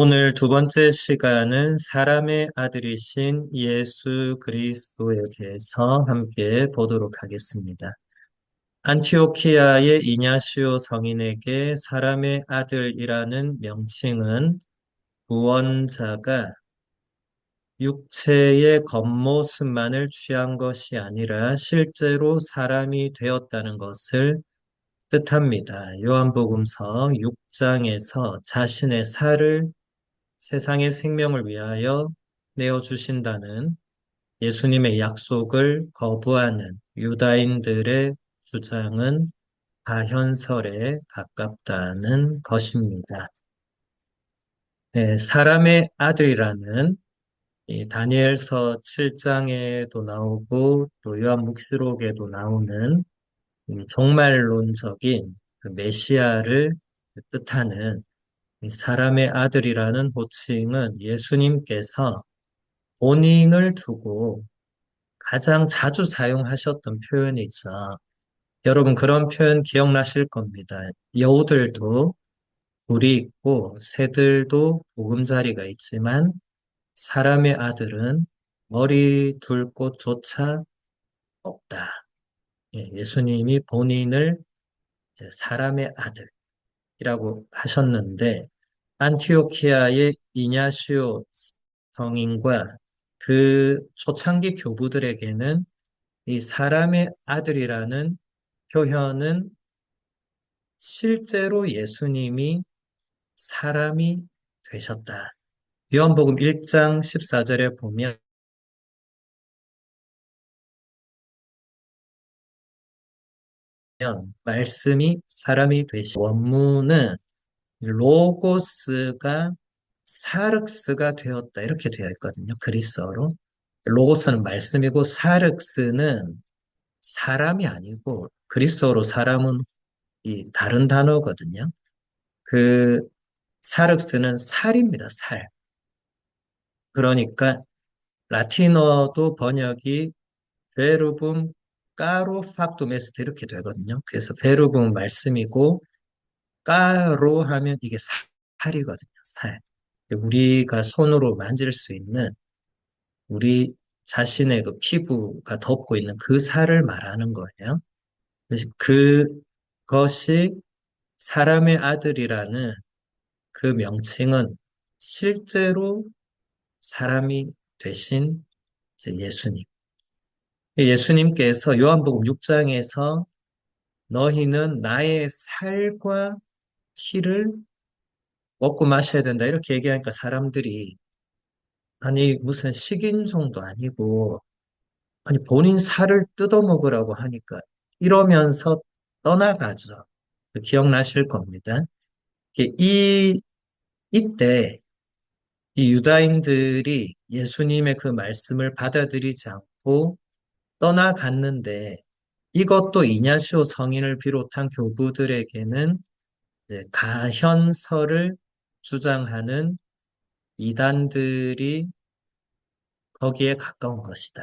오늘 두 번째 시간은 사람의 아들이신 예수 그리스도에 대해서 함께 보도록 하겠습니다. 안티오키아의 이냐시오 성인에게 사람의 아들이라는 명칭은 구원자가 육체의 겉모습만을 취한 것이 아니라 실제로 사람이 되었다는 것을 뜻합니다. 요한복음서 6장에서 자신의 살을 세상의 생명을 위하여 내어주신다는 예수님의 약속을 거부하는 유다인들의 주장은 다현설에 가깝다는 것입니다. 네, 사람의 아들이라는 이 다니엘서 7장에도 나오고 또 요한묵시록에도 나오는 이 종말론적인 그 메시아를 뜻하는 이 사람의 아들이라는 호칭은 예수님께서 본인을 두고 가장 자주 사용하셨던 표현이죠. 여러분 그런 표현 기억나실 겁니다. 여우들도 뿔이 있고 새들도 보금자리가 있지만 사람의 아들은 머리 둘 곳조차 없다. 예수님이 본인을 이제 사람의 아들이라고 하셨는데 안티오키아의 이냐시오 성인과 그 초창기 교부들에게는 이 사람의 아들이라는 표현은 실제로 예수님이 사람이 되셨다. 요한복음 1장 14절에 보면 말씀이 사람이 되신 원문은 로고스가 사륵스가 되었다 이렇게 되어 있거든요. 그리스어로. 로고스는 말씀이고 사륵스는 사람이 아니고 그리스어로 사람은 이 다른 단어거든요. 그 사륵스는 살입니다. 살. 그러니까 라틴어도 번역이 베르붐 까로 팍둠 에스트 이렇게 되거든요. 그래서 베르붐 말씀이고 까로 하면 이게 살이거든요. 살. 우리가 손으로 만질 수 있는 우리 자신의 그 피부가 덮고 있는 그 살을 말하는 거예요. 그래서 그것이 사람의 아들이라는 그 명칭은 실제로 사람이 되신 이제 예수님. 예수님께서 요한복음 6장에서 너희는 나의 살과 피를 먹고 마셔야 된다. 이렇게 얘기하니까 사람들이 아니 무슨 식인종도 아니고 아니 본인 살을 뜯어 먹으라고 하니까 이러면서 떠나가죠. 기억나실 겁니다. 이때 이 유다인들이 예수님의 그 말씀을 받아들이지 않고 떠나갔는데 이것도 이냐시오 성인을 비롯한 교부들에게는 이제 가현설을 주장하는 이단들이 거기에 가까운 것이다.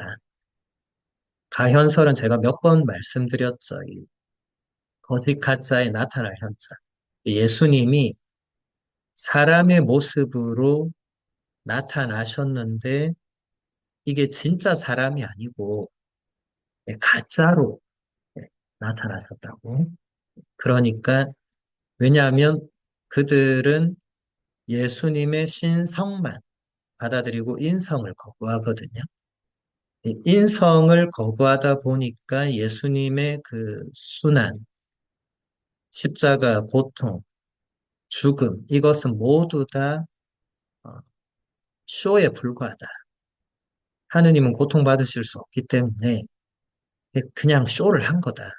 가현설은 제가 몇 번 말씀드렸죠. 이 거짓 가짜에 나타날 현자. 예수님이 사람의 모습으로 나타나셨는데 이게 진짜 사람이 아니고 가짜로 나타나셨다고. 그러니까 왜냐하면 그들은 예수님의 신성만 받아들이고 인성을 거부하거든요. 이 인성을 거부하다 보니까 예수님의 그 순환, 십자가, 고통, 죽음, 이것은 모두 다 어, 쇼에 불과하다. 하느님은 고통받으실 수 없기 때문에 그냥 쇼를 한 거다.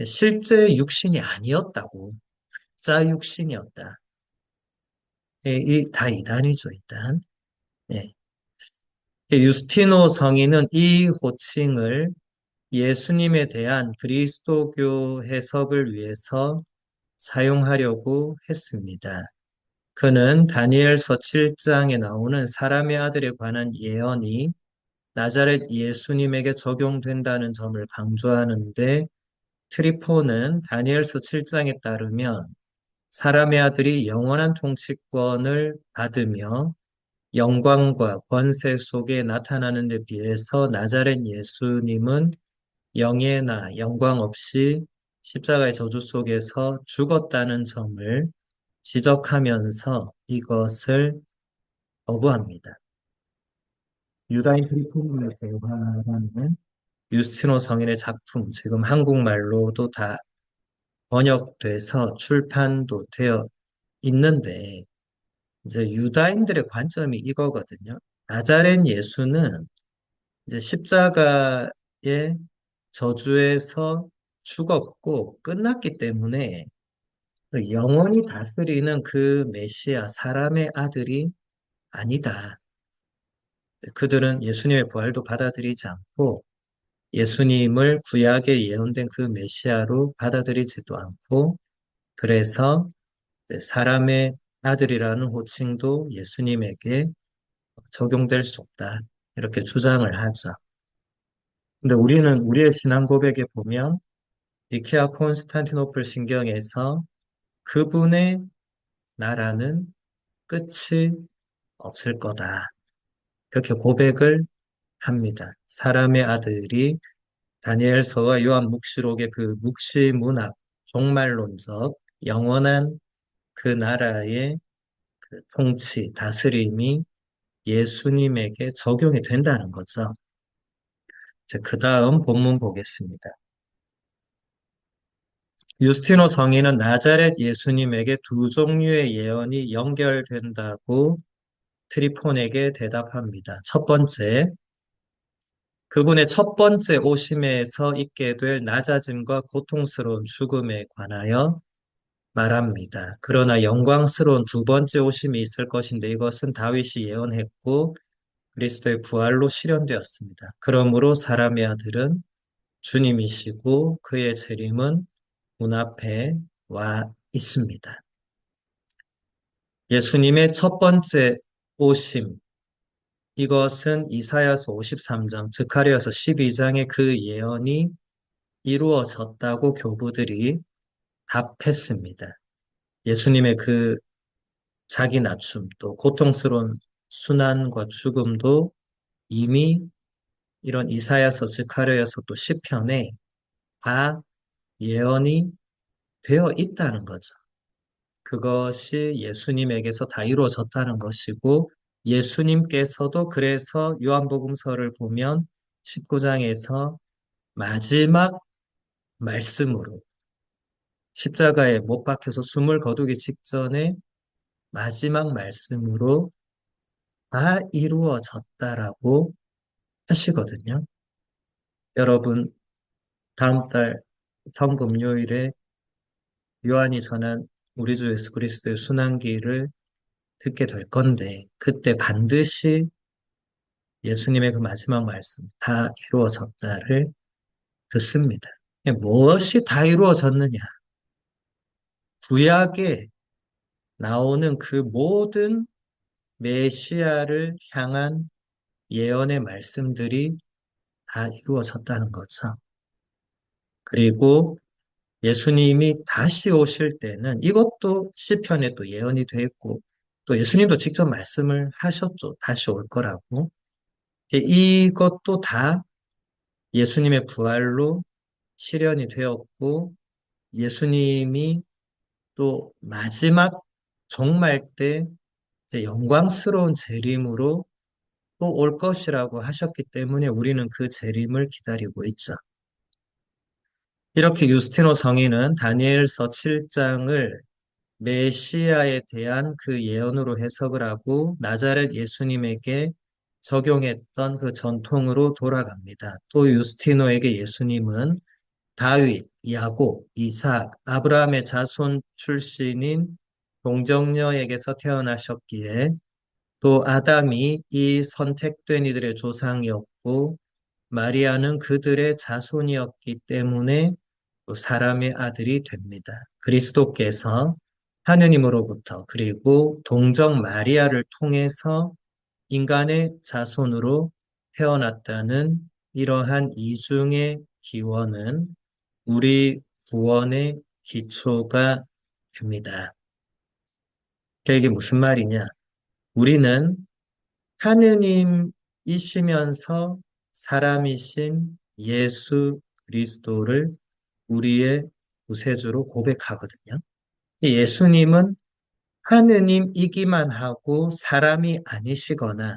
실제 육신이 아니었다고. 짜 육신이었다. 다 이단이죠, 일단. 예. 유스티노 성인은 이 호칭을 예수님에 대한 그리스도교 해석을 위해서 사용하려고 했습니다. 그는 다니엘서 7장에 나오는 사람의 아들에 관한 예언이 나자렛 예수님에게 적용된다는 점을 강조하는데 트리포는 다니엘서 7장에 따르면 사람의 아들이 영원한 통치권을 받으며 영광과 권세 속에 나타나는 데 비해서 나자렛 예수님은 영예나 영광 없이 십자가의 저주 속에서 죽었다는 점을 지적하면서 이것을 거부합니다. 유다인 트리포리의 대화라는 유스티노 성인의 작품, 지금 한국말로도 다 번역돼서 출판도 되어 있는데, 이제 유다인들의 관점이 이거거든요. 나자렛 예수는 이제 십자가의 저주에서 죽었고 끝났기 때문에 그 영원히 다스리는 그 메시아 사람의 아들이 아니다. 그들은 예수님의 부활도 받아들이지 않고 예수님을 구약에 예언된 그 메시아로 받아들이지도 않고 그래서 사람의 아들이라는 호칭도 예수님에게 적용될 수 없다. 이렇게 주장을 하죠. 근데 우리는 우리의 신앙 고백에 보면 니케아 콘스탄티노플 신경에서 그분의 나라는 끝이 없을 거다. 이렇게 고백을 합니다. 사람의 아들이 다니엘서와 요한 묵시록의 그 묵시 문학, 종말론적, 영원한 그 나라의 그 통치, 다스림이 예수님에게 적용이 된다는 거죠. 이제 그 다음 본문 보겠습니다. 유스티노 성인은 나자렛 예수님에게 두 종류의 예언이 연결된다고 트리폰에게 대답합니다. 첫 번째, 그분의 첫 번째 오심에서 있게 될 낮아짐과 고통스러운 죽음에 관하여 말합니다. 그러나 영광스러운 두 번째 오심이 있을 것인데 이것은 다윗이 예언했고 그리스도의 부활로 실현되었습니다. 그러므로 사람의 아들은 주님이시고 그의 재림은 문 앞에 와 있습니다. 예수님의 첫 번째 오심, 이것은 이사야서 53장, 스가랴서 12장의 그 예언이 이루어졌다고 교부들이 답했습니다. 예수님의 그 자기 낮춤, 또 고통스러운 순환과 죽음도 이미 이런 이사야서, 스가랴서 또 시편에 다 예언이 되어 있다는 거죠. 그것이 예수님에게서 다 이루어졌다는 것이고 예수님께서도 그래서 요한복음서를 보면 19장에서 마지막 말씀으로 십자가에 못 박혀서 숨을 거두기 직전에 마지막 말씀으로 다 이루어졌다라고 하시거든요. 여러분, 다음 달 성금요일에 요한이 전한 우리 주 예수 그리스도의 순환기를 듣게 될 건데 그때 반드시 예수님의 그 마지막 말씀 다 이루어졌다를 듣습니다. 무엇이 다 이루어졌느냐? 구약에 나오는 그 모든 메시아를 향한 예언의 말씀들이 다 이루어졌다는 거죠. 그리고 예수님이 다시 오실 때는 이것도 시편에 또 예언이 되어 있고 또 예수님도 직접 말씀을 하셨죠. 다시 올 거라고. 이것도 다 예수님의 부활로 실현이 되었고 예수님이 또 마지막 종말 때 이제 영광스러운 재림으로 또 올 것이라고 하셨기 때문에 우리는 그 재림을 기다리고 있죠. 이렇게 유스티노 성인은 다니엘서 7장을 메시아에 대한 그 예언으로 해석을 하고 나자렛 예수님에게 적용했던 그 전통으로 돌아갑니다. 또 유스티노에게 예수님은 다윗, 야곱, 이삭, 아브라함의 자손 출신인 동정녀에게서 태어나셨기에 또 아담이 이 선택된 이들의 조상이었고 마리아는 그들의 자손이었기 때문에 또 사람의 아들이 됩니다. 그리스도께서 하느님으로부터 그리고 동정 마리아를 통해서 인간의 자손으로 태어났다는 이러한 이중의 기원은 우리 구원의 기초가 됩니다. 이게 무슨 말이냐? 우리는 하느님이시면서 사람이신 예수 그리스도를 우리의 구세주로 고백하거든요. 예수님은 하느님이기만 하고 사람이 아니시거나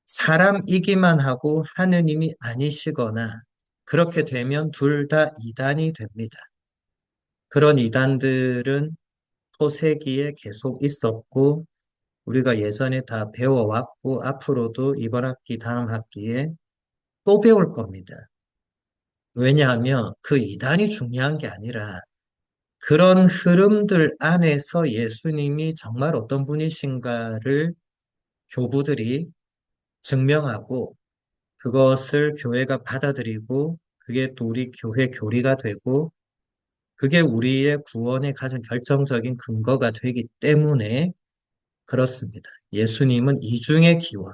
사람이기만 하고 하느님이 아니시거나 그렇게 되면 둘 다 이단이 됩니다. 그런 이단들은 토세기에 계속 있었고 우리가 예전에 다 배워왔고 앞으로도 이번 학기 다음 학기에 또 배울 겁니다. 왜냐하면 그 이단이 중요한 게 아니라 그런 흐름들 안에서 예수님이 정말 어떤 분이신가를 교부들이 증명하고 그것을 교회가 받아들이고 그게 또 우리 교회 교리가 되고 그게 우리의 구원에 가장 결정적인 근거가 되기 때문에 그렇습니다. 예수님은 이중의 기원,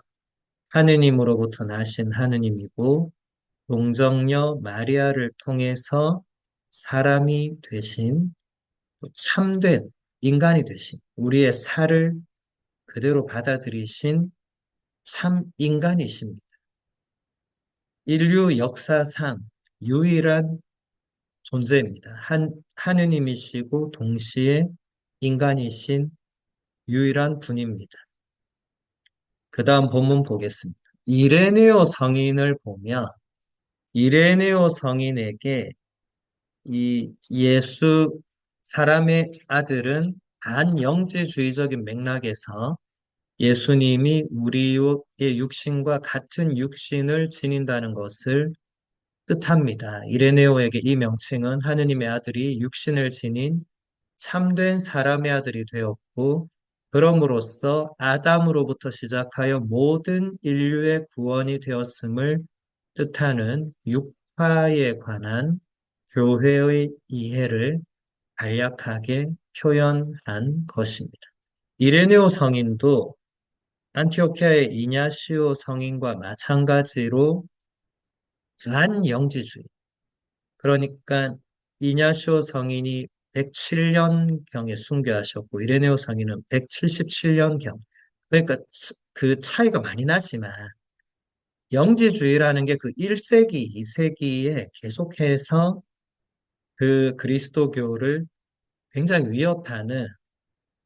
하느님으로부터 나신 하느님이고 동정녀 마리아를 통해서 사람이 되신 참된 인간이 되신 우리의 살을 그대로 받아들이신 참 인간이십니다. 인류 역사상 유일한 존재입니다. 하느님이시고 동시에 인간이신 유일한 분입니다. 그 다음 본문 보겠습니다. 이레네오 성인을 보면 이레네오 성인에게 이 예수 사람의 아들은 반영지주의적인 맥락에서 예수님이 우리의 육신과 같은 육신을 지닌다는 것을 뜻합니다. 이레네오에게 이 명칭은 하느님의 아들이 육신을 지닌 참된 사람의 아들이 되었고, 그럼으로써 아담으로부터 시작하여 모든 인류의 구원이 되었음을 뜻하는 육파에 관한 교회의 이해를 간략하게 표현한 것입니다. 이레네오 성인도 안티오키아의 이냐시오 성인과 마찬가지로 반영지주의, 그러니까 이냐시오 성인이 107년경에 순교하셨고 이레네오 성인은 177년경. 그러니까 그 차이가 많이 나지만 영지주의라는 게 그 1세기, 2세기에 계속해서 그 그리스도교를 굉장히 위협하는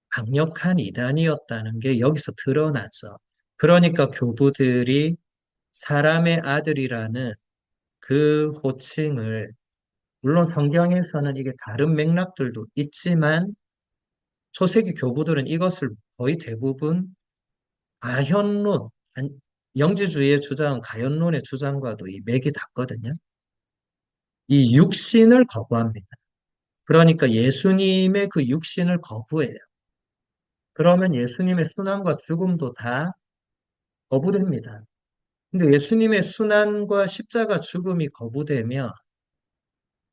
강력한 이단이었다는 게 여기서 드러나죠. 그러니까 교부들이 사람의 아들이라는 그 호칭을 물론 성경에서는 이게 다른 맥락들도 있지만 초세기 교부들은 이것을 거의 대부분 가현론, 영지주의의 주장은 가현론의 주장과도 이 맥이 닿거든요. 이 육신을 거부합니다. 그러니까 예수님의 그 육신을 거부해요. 그러면 예수님의 순환과 죽음도 다 거부됩니다. 근데 예수님의 순환과 십자가 죽음이 거부되면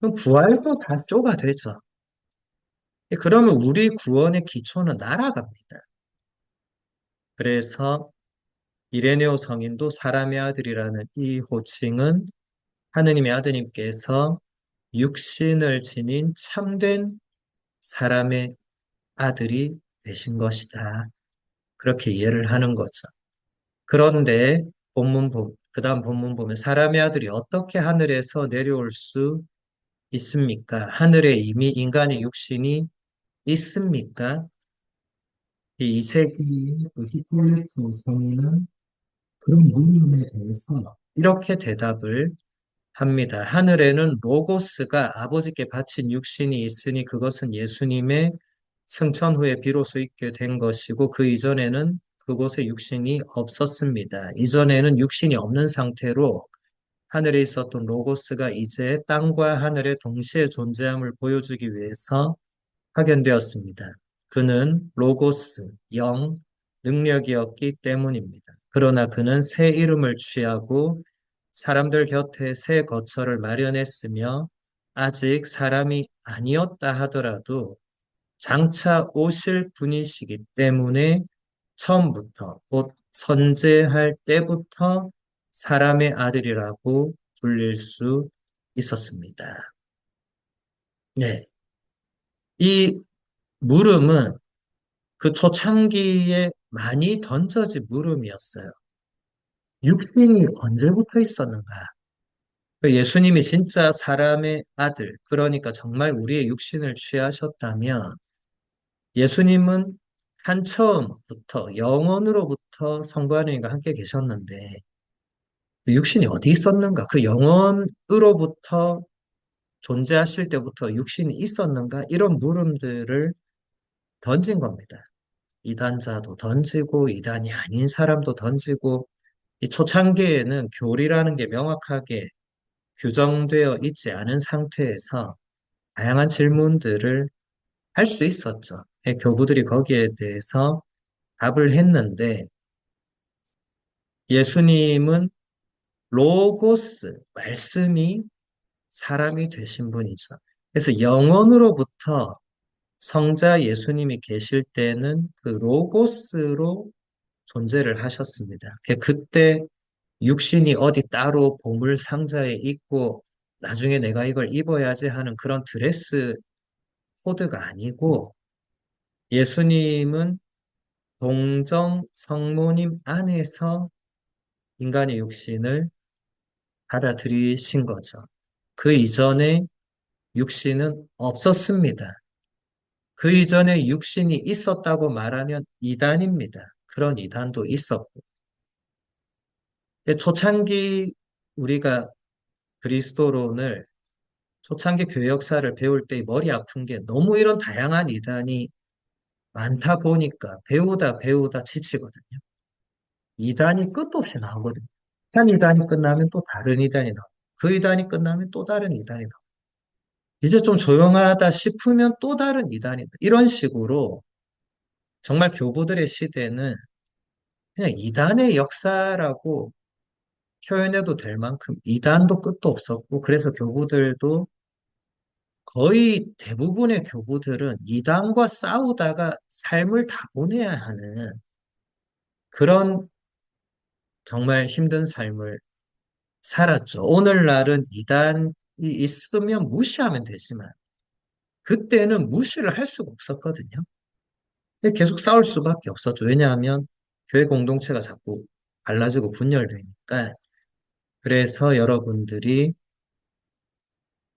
그럼 부활도 다 쪼가되죠. 그러면 우리 구원의 기초는 날아갑니다. 그래서 이레네오 성인도 사람의 아들이라는 이 호칭은 하느님의 아드님께서 육신을 지닌 참된 사람의 아들이 되신 것이다. 그렇게 이해를 하는 거죠. 그런데 그 다음 본문 보면 사람의 아들이 어떻게 하늘에서 내려올 수 있습니까? 하늘에 이미 인간의 육신이 있습니까? 이 이세기 히폴리트 성인은 그런 물음에 대해서 이렇게 대답을 합니다. 하늘에는 로고스가 아버지께 바친 육신이 있으니 그것은 예수님의 승천 후에 비로소 있게 된 것이고 그 이전에는 그곳에 육신이 없었습니다. 이전에는 육신이 없는 상태로 하늘에 있었던 로고스가 이제 땅과 하늘에 동시에 존재함을 보여주기 위해서 파견되었습니다. 그는 로고스, 영, 능력이었기 때문입니다. 그러나 그는 새 이름을 취하고 사람들 곁에 새 거처를 마련했으며 아직 사람이 아니었다 하더라도 장차 오실 분이시기 때문에 처음부터 곧 선재할 때부터 사람의 아들이라고 불릴 수 있었습니다. 네. 이 물음은 그 초창기에 많이 던져진 물음이었어요. 육신이 언제부터 있었는가? 그 예수님이 진짜 사람의 아들, 그러니까 정말 우리의 육신을 취하셨다면 예수님은 한 처음부터 영원으로부터 성부 하나님과 함께 계셨는데 그 육신이 어디 있었는가? 그 영원으로부터 존재하실 때부터 육신이 있었는가? 이런 물음들을 던진 겁니다. 이단자도 던지고 이단이 아닌 사람도 던지고 이 초창기에는 교리라는 게 명확하게 규정되어 있지 않은 상태에서 다양한 질문들을 할 수 있었죠. 교부들이 거기에 대해서 답을 했는데 예수님은 로고스, 말씀이 사람이 되신 분이죠. 그래서 영원으로부터 성자 예수님이 계실 때는 그 로고스로 존재를 하셨습니다. 그때 육신이 어디 따로 보물 상자에 있고 나중에 내가 이걸 입어야지 하는 그런 드레스 코드가 아니고 예수님은 동정 성모님 안에서 인간의 육신을 받아들이신 거죠. 그 이전에 육신은 없었습니다. 그 이전에 육신이 있었다고 말하면 이단입니다. 그런 이단도 있었고. 초창기 우리가 그리스도론을 초창기 교회 역사를 배울 때 머리 아픈 게 너무 이런 다양한 이단이 많다 보니까 배우다 지치거든요. 이단이 끝도 없이 나오거든요. 한 이단이 끝나면 또 다른 이단이 나오고 그 이단이 끝나면 또 다른 이단이 나오고 이제 좀 조용하다 싶으면 또 다른 이단이 이런 식으로 정말 교부들의 시대는 그냥 이단의 역사라고 표현해도 될 만큼 이단도 끝도 없었고 그래서 교부들도 거의 대부분의 교부들은 이단과 싸우다가 삶을 다 보내야 하는 그런 정말 힘든 삶을 살았죠. 오늘날은 이단이 있으면 무시하면 되지만 그때는 무시를 할 수가 없었거든요. 계속 싸울 수밖에 없었죠. 왜냐하면 교회 공동체가 자꾸 갈라지고 분열되니까. 그래서 여러분들이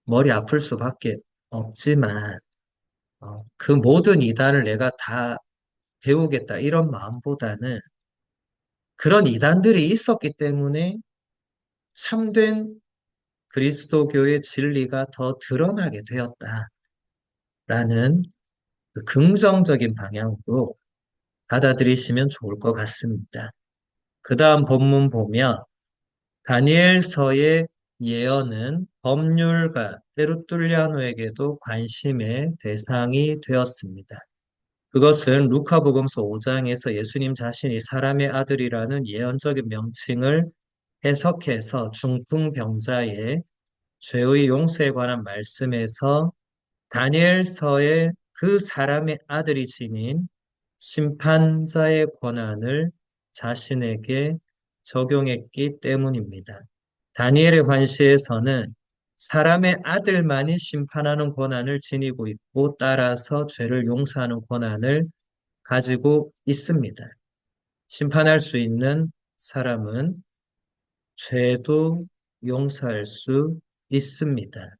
머리 아플 수밖에 없지만 그 모든 이단을 내가 다 배우겠다 이런 마음보다는 그런 이단들이 있었기 때문에 참된 그리스도교의 진리가 더 드러나게 되었다라는 그 긍정적인 방향으로 받아들이시면 좋을 것 같습니다. 그 다음 본문 보면 다니엘서의 예언은 법률가 테르툴리아노에게도 관심의 대상이 되었습니다. 그것은 루카복음서 5장에서 예수님 자신이 사람의 아들이라는 예언적인 명칭을 해석해서 중풍병자의 죄의 용서에 관한 말씀에서 다니엘서의 그 사람의 아들이 지닌 심판자의 권한을 자신에게 적용했기 때문입니다. 다니엘의 관시에서는 사람의 아들만이 심판하는 권한을 지니고 있고 따라서 죄를 용서하는 권한을 가지고 있습니다. 심판할 수 있는 사람은 죄도 용서할 수 있습니다.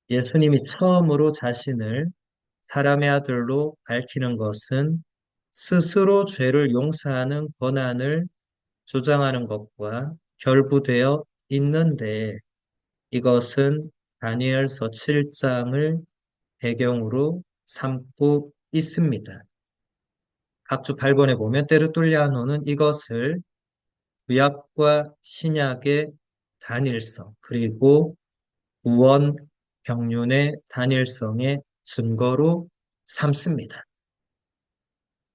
예수님이 처음으로 자신을 사람의 아들로 밝히는 것은 스스로 죄를 용서하는 권한을 주장하는 것과 결부되어 있는데 이것은 다니엘서 7장을 배경으로 삼고 있습니다. 각주 8권에 보면 때르툴리아노는 이것을 구약과 신약의 단일성 그리고 구원 경륜의 단일성의 증거로 삼습니다.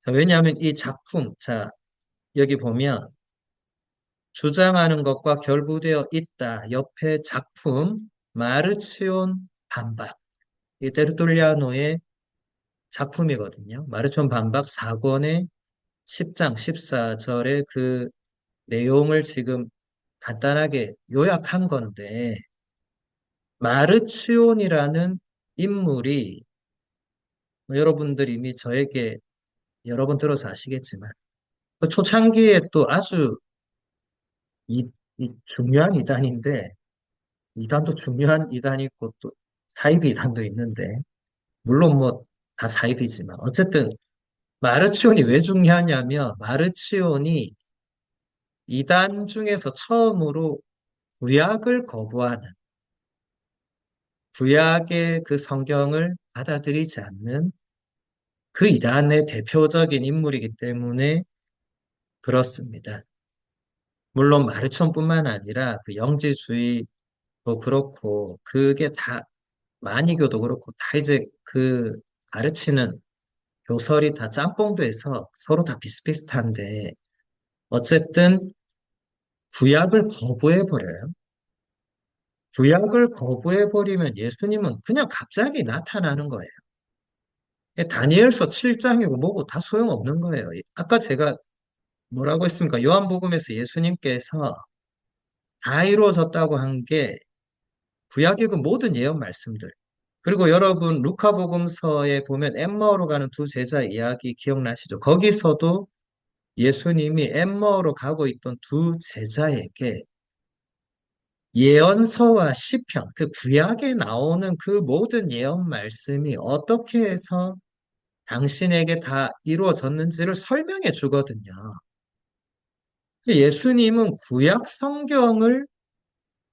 자, 왜냐하면 이 작품, 자, 여기 보면 주장하는 것과 결부되어 있다. 옆에 작품 마르치온 반박. 이 테르툴리아노의 작품이거든요. 마르치온 반박 4권의 10장 14절의 그 내용을 지금 간단하게 요약한 건데 마르치온이라는 인물이 여러분들 이미 저에게 여러 번 들어서 아시겠지만 그 초창기에 또 아주 중요한 이단인데 이단도 중요한 이단이 있고 또 사이비 이단도 있는데 물론 뭐 다 사이비지만 어쨌든 마르치온이 왜 중요하냐면 마르치온이 이단 중에서 처음으로 구약을 거부하는 구약의 그 성경을 받아들이지 않는 그 이단의 대표적인 인물이기 때문에 그렇습니다. 물론 마르촌뿐만 아니라 그 영지주의도 그렇고 그게 다 마니교도 그렇고 다 이제 그 가르치는 교설이 다 짬뽕돼서 서로 다 비슷비슷한데 어쨌든 구약을 거부해버려요. 구약을 거부해버리면 예수님은 그냥 갑자기 나타나는 거예요. 다니엘서 7장이고 뭐고 다 소용없는 거예요. 아까 제가 뭐라고 했습니까? 요한복음에서 예수님께서 다 이루어졌다고 한 게 구약의 그 모든 예언 말씀들. 그리고 여러분 루카복음서에 보면 엠마오로 가는 두 제자 이야기 기억나시죠? 거기서도 예수님이 엠마오로 가고 있던 두 제자에게 예언서와 시편, 그 구약에 나오는 그 모든 예언 말씀이 어떻게 해서 당신에게 다 이루어졌는지를 설명해 주거든요. 예수님은 구약 성경을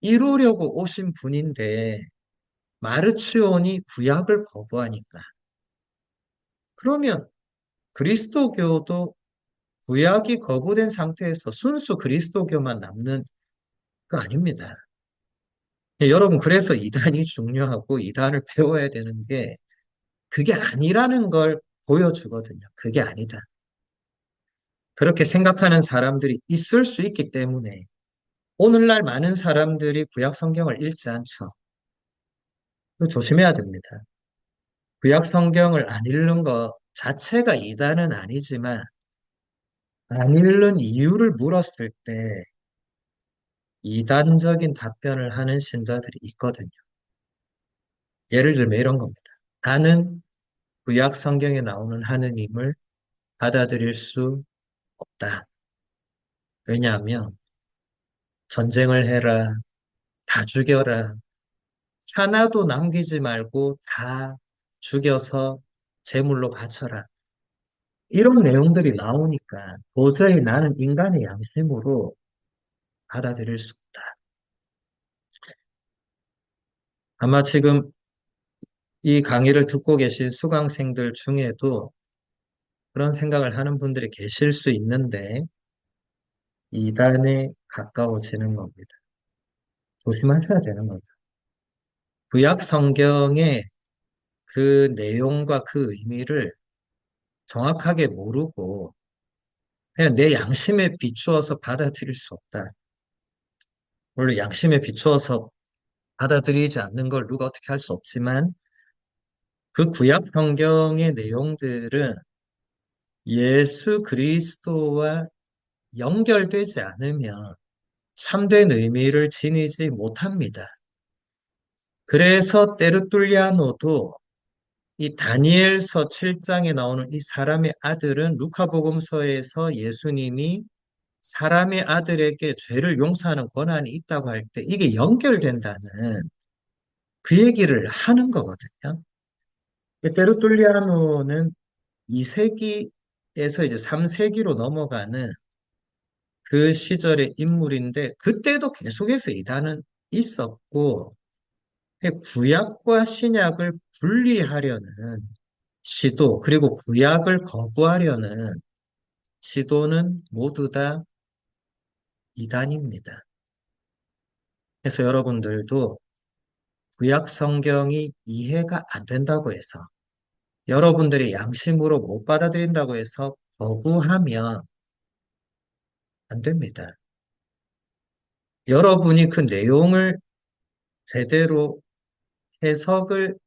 이루려고 오신 분인데 마르치온이 구약을 거부하니까 그러면 그리스도교도 구약이 거부된 상태에서 순수 그리스도교만 남는 거 아닙니다. 여러분 그래서 이단이 중요하고 이단을 배워야 되는 게 그게 아니라는 걸 보여주거든요. 그게 아니다. 그렇게 생각하는 사람들이 있을 수 있기 때문에 오늘날 많은 사람들이 구약 성경을 읽지 않죠. 그거 조심해야 됩니다. 구약 성경을 안 읽는 것 자체가 이단은 아니지만 안 읽는 이유를 물었을 때 이단적인 답변을 하는 신자들이 있거든요. 예를 들면 이런 겁니다. 나는 구약 성경에 나오는 하느님을 받아들일 수 없다. 왜냐하면 전쟁을 해라, 다 죽여라, 하나도 남기지 말고 다 죽여서 제물로 바쳐라. 이런 내용들이 나오니까 도저히 나는 인간의 양심으로 받아들일 수 없다. 아마 지금 이 강의를 듣고 계신 수강생들 중에도 그런 생각을 하는 분들이 계실 수 있는데 이단에 가까워지는 겁니다. 조심하셔야 되는 거죠. 구약 성경의 그 내용과 그 의미를 정확하게 모르고 그냥 내 양심에 비추어서 받아들일 수 없다. 물론 양심에 비추어서 받아들이지 않는 걸 누가 어떻게 할 수 없지만 그 구약 성경의 내용들은 예수 그리스도와 연결되지 않으면 참된 의미를 지니지 못합니다. 그래서 때르툴리아노도 이 다니엘서 7장에 나오는 이 사람의 아들은 루카복음서에서 예수님이 사람의 아들에게 죄를 용서하는 권한이 있다고 할 때 이게 연결된다는 그 얘기를 하는 거거든요. 때르툴리아노는 2세기에서 이제 3세기로 넘어가는 그 시절의 인물인데 그때도 계속해서 이단은 있었고 구약과 신약을 분리하려는 시도 그리고 구약을 거부하려는 시도는 모두 다 이단입니다. 그래서 여러분들도 구약 성경이 이해가 안 된다고 해서 여러분들이 양심으로 못 받아들인다고 해서 거부하면 안 됩니다. 여러분이 그 내용을 제대로 해석을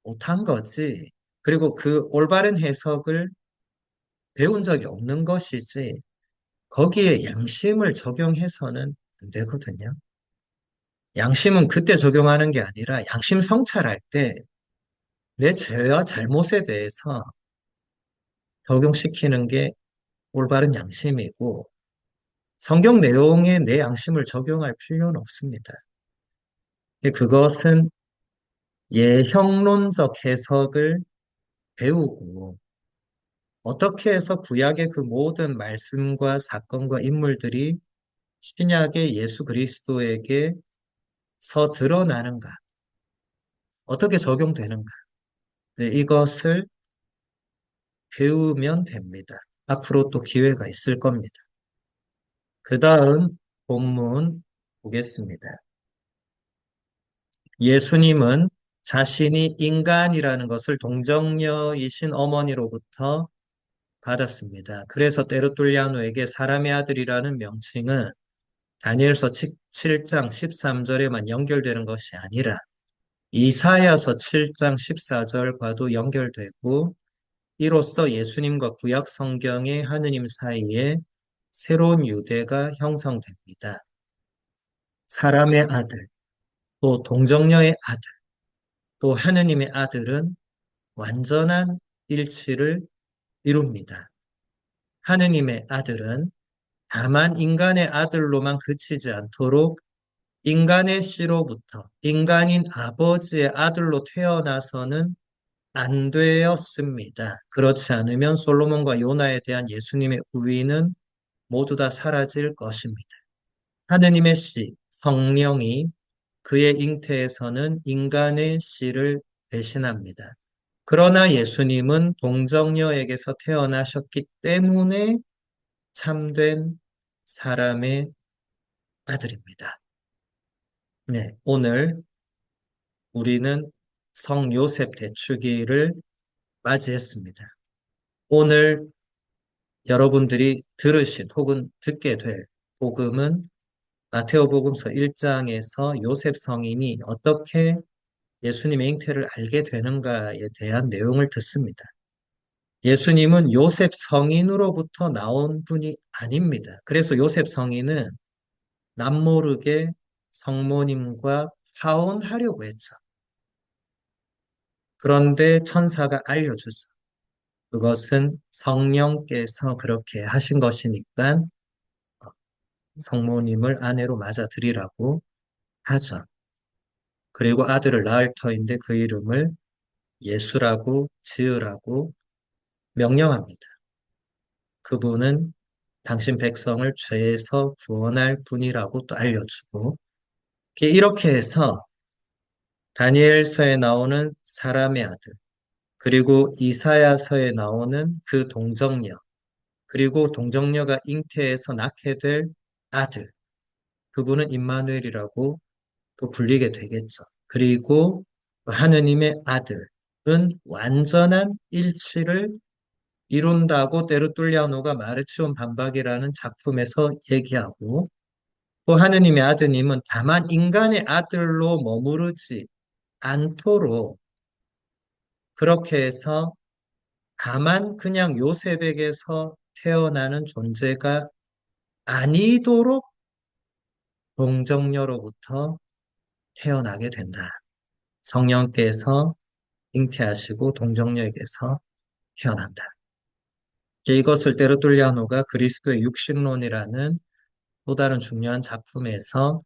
못한 거지. 그리고 그 올바른 해석을 배운 적이 없는 것이지. 거기에 양심을 적용해서는 안 되거든요. 양심은 그때 적용하는 게 아니라 양심 성찰할 때 내 죄와 잘못에 대해서 적용시키는 게 올바른 양심이고 성경 내용에 내 양심을 적용할 필요는 없습니다. 그것은 예형론적 해석을 배우고 어떻게 해서 구약의 그 모든 말씀과 사건과 인물들이 신약의 예수 그리스도에게서 드러나는가, 어떻게 적용되는가, 네, 이것을 배우면 됩니다. 앞으로 또 기회가 있을 겁니다. 그 다음 본문 보겠습니다. 예수님은 자신이 인간이라는 것을 동정녀이신 어머니로부터 받았습니다. 그래서 때르툴리아노에게 사람의 아들이라는 명칭은 다니엘서 7장 13절에만 연결되는 것이 아니라 이사야서 7장 14절과도 연결되고 이로써 예수님과 구약 성경의 하느님 사이에 새로운 유대가 형성됩니다. 사람의 아들, 또 동정녀의 아들, 또 하느님의 아들은 완전한 일치를 이룹니다. 하느님의 아들은 다만 인간의 아들로만 그치지 않도록 인간의 씨로부터 인간인 아버지의 아들로 태어나서는 안 되었습니다. 그렇지 않으면 솔로몬과 요나에 대한 예수님의 우위는 모두 다 사라질 것입니다. 하느님의 씨, 성령이 그의 잉태에서는 인간의 씨를 대신합니다. 그러나 예수님은 동정녀에게서 태어나셨기 때문에 참된 사람의 아들입니다. 네, 오늘 우리는 성 요셉 대축일을 맞이했습니다. 오늘 여러분들이 들으신 혹은 듣게 될 복음은 마테오복음서 1장에서 요셉 성인이 어떻게 예수님의 잉태를 알게 되는가에 대한 내용을 듣습니다. 예수님은 요셉 성인으로부터 나온 분이 아닙니다. 그래서 요셉 성인은 남모르게 성모님과 하원하려고 했죠. 그런데 천사가 알려주죠. 그것은 성령께서 그렇게 하신 것이니까 성모님을 아내로 맞아들이라고 하죠. 그리고 아들을 낳을 터인데 그 이름을 예수라고 지으라고 명령합니다. 그분은 당신 백성을 죄에서 구원할 분이라고 또 알려주고 이렇게 해서 다니엘서에 나오는 사람의 아들 그리고 이사야서에 나오는 그 동정녀 그리고 동정녀가 잉태해서 낳게 될 아들 그분은 임마누엘이라고 또 불리게 되겠죠. 그리고 하느님의 아들은 완전한 일치를 이룬다고 때르툴리아노가 마르치온 반박이라는 작품에서 얘기하고 또 하느님의 아드님은 다만 인간의 아들로 머무르지 않도록 그렇게 해서 다만 그냥 요셉에게서 태어나는 존재가 아니도록 동정녀로부터 태어나게 된다. 성령께서 잉태하시고 동정녀에게서 태어난다. 이것을 때르툴리아노가 그리스도의 육신론이라는 또 다른 중요한 작품에서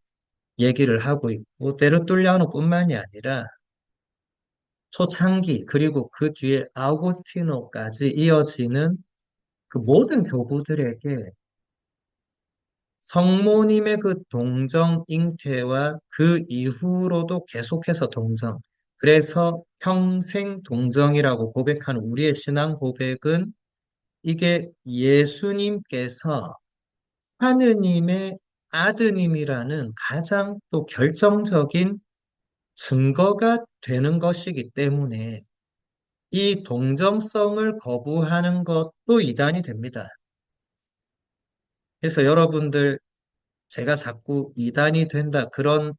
얘기를 하고 있고 때르툴리아노뿐만이 아니라 초창기 그리고 그 뒤에 아우구스티노까지 이어지는 그 모든 교부들에게 성모님의 그 동정 잉태와 그 이후로도 계속해서 동정. 그래서 평생 동정이라고 고백하는 우리의 신앙 고백은 이게 예수님께서 하느님의 아드님이라는 가장 또 결정적인 증거가 되는 것이기 때문에 이 동정성을 거부하는 것도 이단이 됩니다. 그래서 여러분들 제가 자꾸 이단이 된다 그런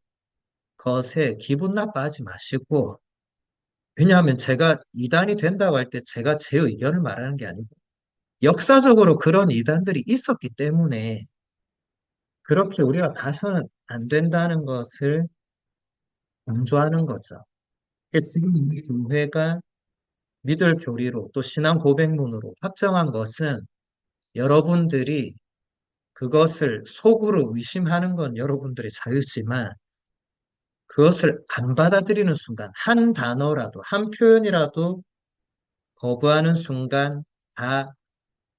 것에 기분 나빠하지 마시고 왜냐하면 제가 이단이 된다고 할 때 제가 제 의견을 말하는 게 아니고 역사적으로 그런 이단들이 있었기 때문에 그렇게 우리가 봐서는 안 된다는 것을 강조하는 거죠. 지금 우리 교회가 믿을 교리로 또 신앙 고백문으로 확정한 것은 여러분들이 그것을 속으로 의심하는 건 여러분들의 자유지만 그것을 안 받아들이는 순간 한 단어라도 한 표현이라도 거부하는 순간 다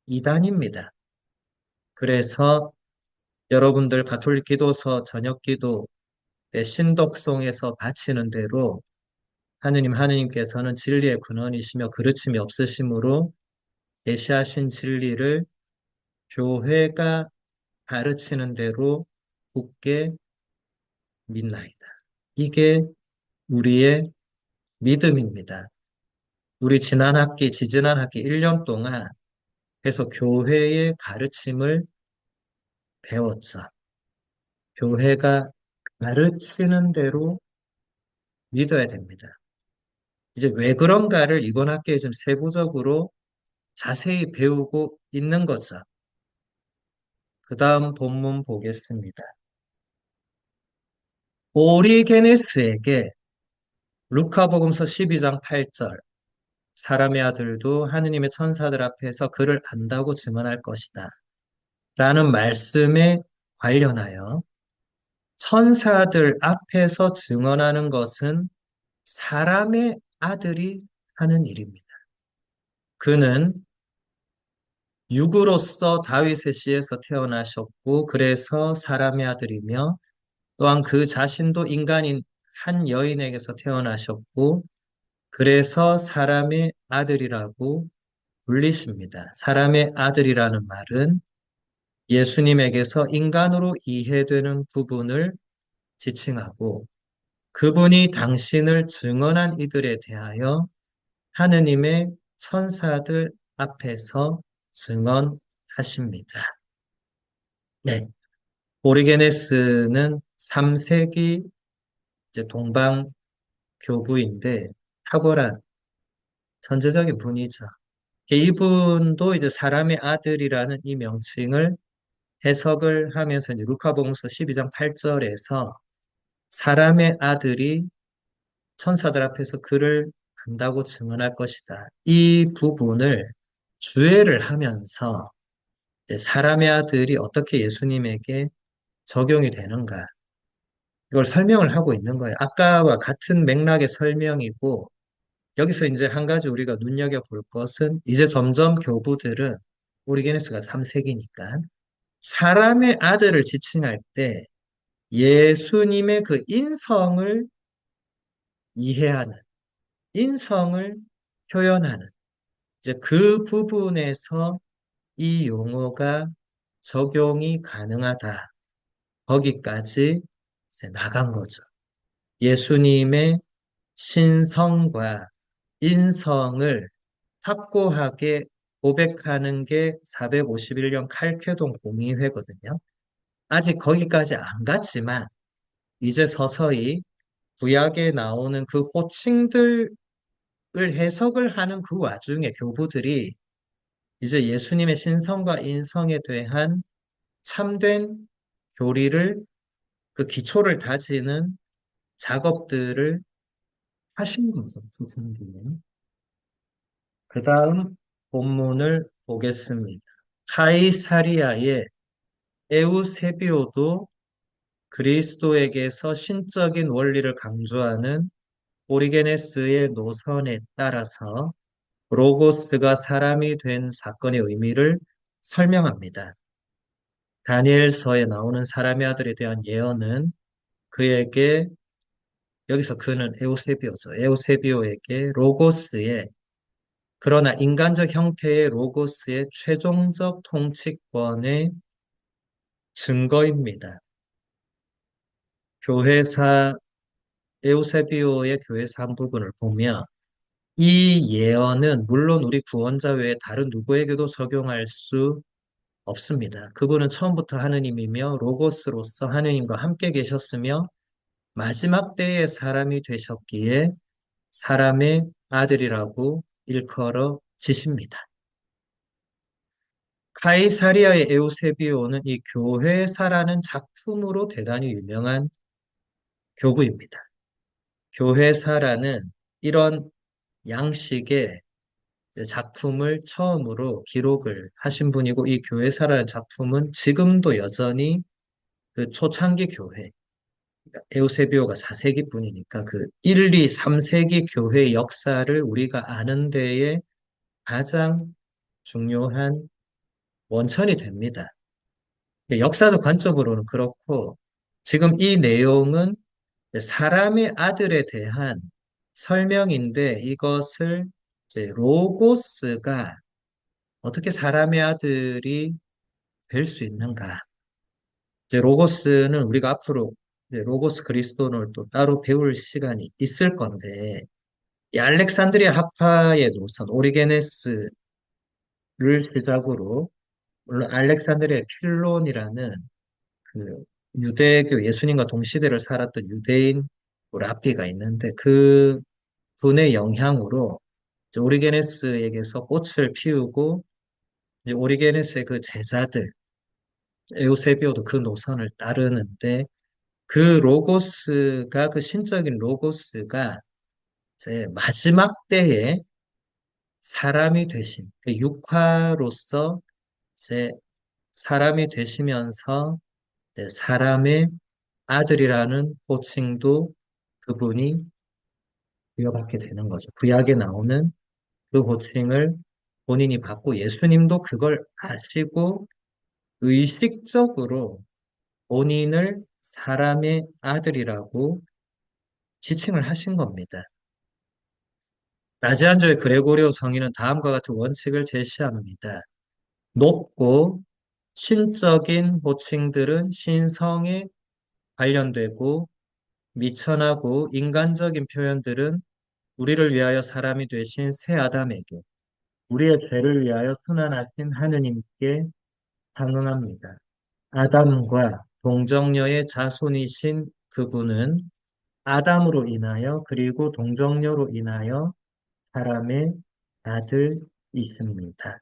이단입니다. 그래서 여러분들 가톨릭 기도서 저녁 기도의 신독송에서 바치는 대로 하느님께서는 진리의 근원이시며 그르침이 없으심으로 계시하신 진리를 교회가 가르치는 대로 굳게 믿나이다. 이게 우리의 믿음입니다. 우리 지지난 학기 1년 동안 계속 교회의 가르침을 배웠죠. 교회가 가르치는 대로 믿어야 됩니다. 이제 왜 그런가를 이번 학기에 좀 세부적으로 자세히 배우고 있는 거죠. 그 다음 본문 보겠습니다. 오리게네스에게 루카복음서 12장 8절 사람의 아들도 하느님의 천사들 앞에서 그를 안다고 증언할 것이다. 라는 말씀에 관련하여 천사들 앞에서 증언하는 것은 사람의 아들이 하는 일입니다. 그는 육으로서 다윗의 씨에서 태어나셨고 그래서 사람의 아들이며 또한 그 자신도 인간인 한 여인에게서 태어나셨고 그래서 사람의 아들이라고 불리십니다. 사람의 아들이라는 말은 예수님에게서 인간으로 이해되는 부분을 지칭하고 그분이 당신을 증언한 이들에 대하여 하느님의 천사들 앞에서 증언하십니다. 네. 오리게네스는 3세기 이제 동방 교부인데 탁월한 선제적인 분이죠. 이분도 이제 사람의 아들이라는 이 명칭을 해석을 하면서 이제 루카복음서 12장 8절에서 사람의 아들이 천사들 앞에서 그를 안다고 증언할 것이다. 이 부분을 주애를 하면서 이제 사람의 아들이 어떻게 예수님에게 적용이 되는가 이걸 설명을 하고 있는 거예요. 아까와 같은 맥락의 설명이고 여기서 이제 한 가지 우리가 눈여겨볼 것은 이제 점점 교부들은 오리게네스가 3세기니까 사람의 아들을 지칭할 때 예수님의 그 인성을 이해하는, 인성을 표현하는 이제 그 부분에서 이 용어가 적용이 가능하다. 거기까지 이제 나간 거죠. 예수님의 신성과 인성을 확고하게 고백하는 게 451년 칼케돈 공의회거든요. 아직 거기까지 안 갔지만 이제 서서히 구약에 나오는 그 호칭들을 해석을 하는 그 와중에 교부들이 이제 예수님의 신성과 인성에 대한 참된 교리를 그 기초를 다지는 작업들을 하신 거죠. 초창기에. 그 다음 본문을 보겠습니다. 카이사리아의 에우세비오도 그리스도에게서 신적인 원리를 강조하는 오리게네스의 노선에 따라서 로고스가 사람이 된 사건의 의미를 설명합니다. 다니엘서에 나오는 사람의 아들에 대한 예언은 그에게 여기서 그는 에우세비오죠. 에우세비오에게 로고스의 그러나 인간적 형태의 로고스의 최종적 통치권의 증거입니다. 교회사 에우세비오의 교회사 한 부분을 보면 이 예언은 물론 우리 구원자 외에 다른 누구에게도 적용할 수 없습니다. 그분은 처음부터 하느님이며 로고스로서 하느님과 함께 계셨으며 마지막 때의 사람이 되셨기에 사람의 아들이라고 일컬어지십니다. 카이사리아의 에우세비오는 이 교회사라는 작품으로 대단히 유명한 교부입니다. 교회사라는 이런 양식의 작품을 처음으로 기록을 하신 분이고 이 교회사라는 작품은 지금도 여전히 그 초창기 교회, 그러니까 에우세비오가 4세기 분이니까 그 1, 2, 3세기 교회 역사를 우리가 아는 데에 가장 중요한 원천이 됩니다. 역사적 관점으로는 그렇고 지금 이 내용은 사람의 아들에 대한 설명인데 이것을 이제 로고스가 어떻게 사람의 아들이 될 수 있는가? 이제 로고스는 우리가 앞으로 이제 로고스 그리스도를 또 따로 배울 시간이 있을 건데 이 알렉산드리아 학파의 노선 오리게네스를 시작으로 물론 알렉산드리아 필론이라는 그 유대교 예수님과 동시대를 살았던 유대인 랍비가 있는데 그 분의 영향으로 이제 오리게네스에게서 꽃을 피우고 이제 오리게네스의 그 제자들 에우세비오도 그 노선을 따르는데 그 로고스가 그 신적인 로고스가 이제 마지막 때에 사람이 되신 그 육화로서 이제 사람이 되시면서 이제 사람의 아들이라는 호칭도 그분이 부여받게 되는 거죠. 구약에 나오는 그 호칭을 본인이 받고 예수님도 그걸 아시고 의식적으로 본인을 사람의 아들이라고 지칭을 하신 겁니다. 나지안조의 그레고리오 성인은 다음과 같은 원칙을 제시합니다. 높고 신적인 호칭들은 신성에 관련되고 미천하고 인간적인 표현들은 우리를 위하여 사람이 되신 새 아담에게 우리의 죄를 위하여 순환하신 하느님께 상응합니다. 아담과 동정녀의 자손이신 그분은 아담으로 인하여 그리고 동정녀로 인하여 사람의 아들이십니다.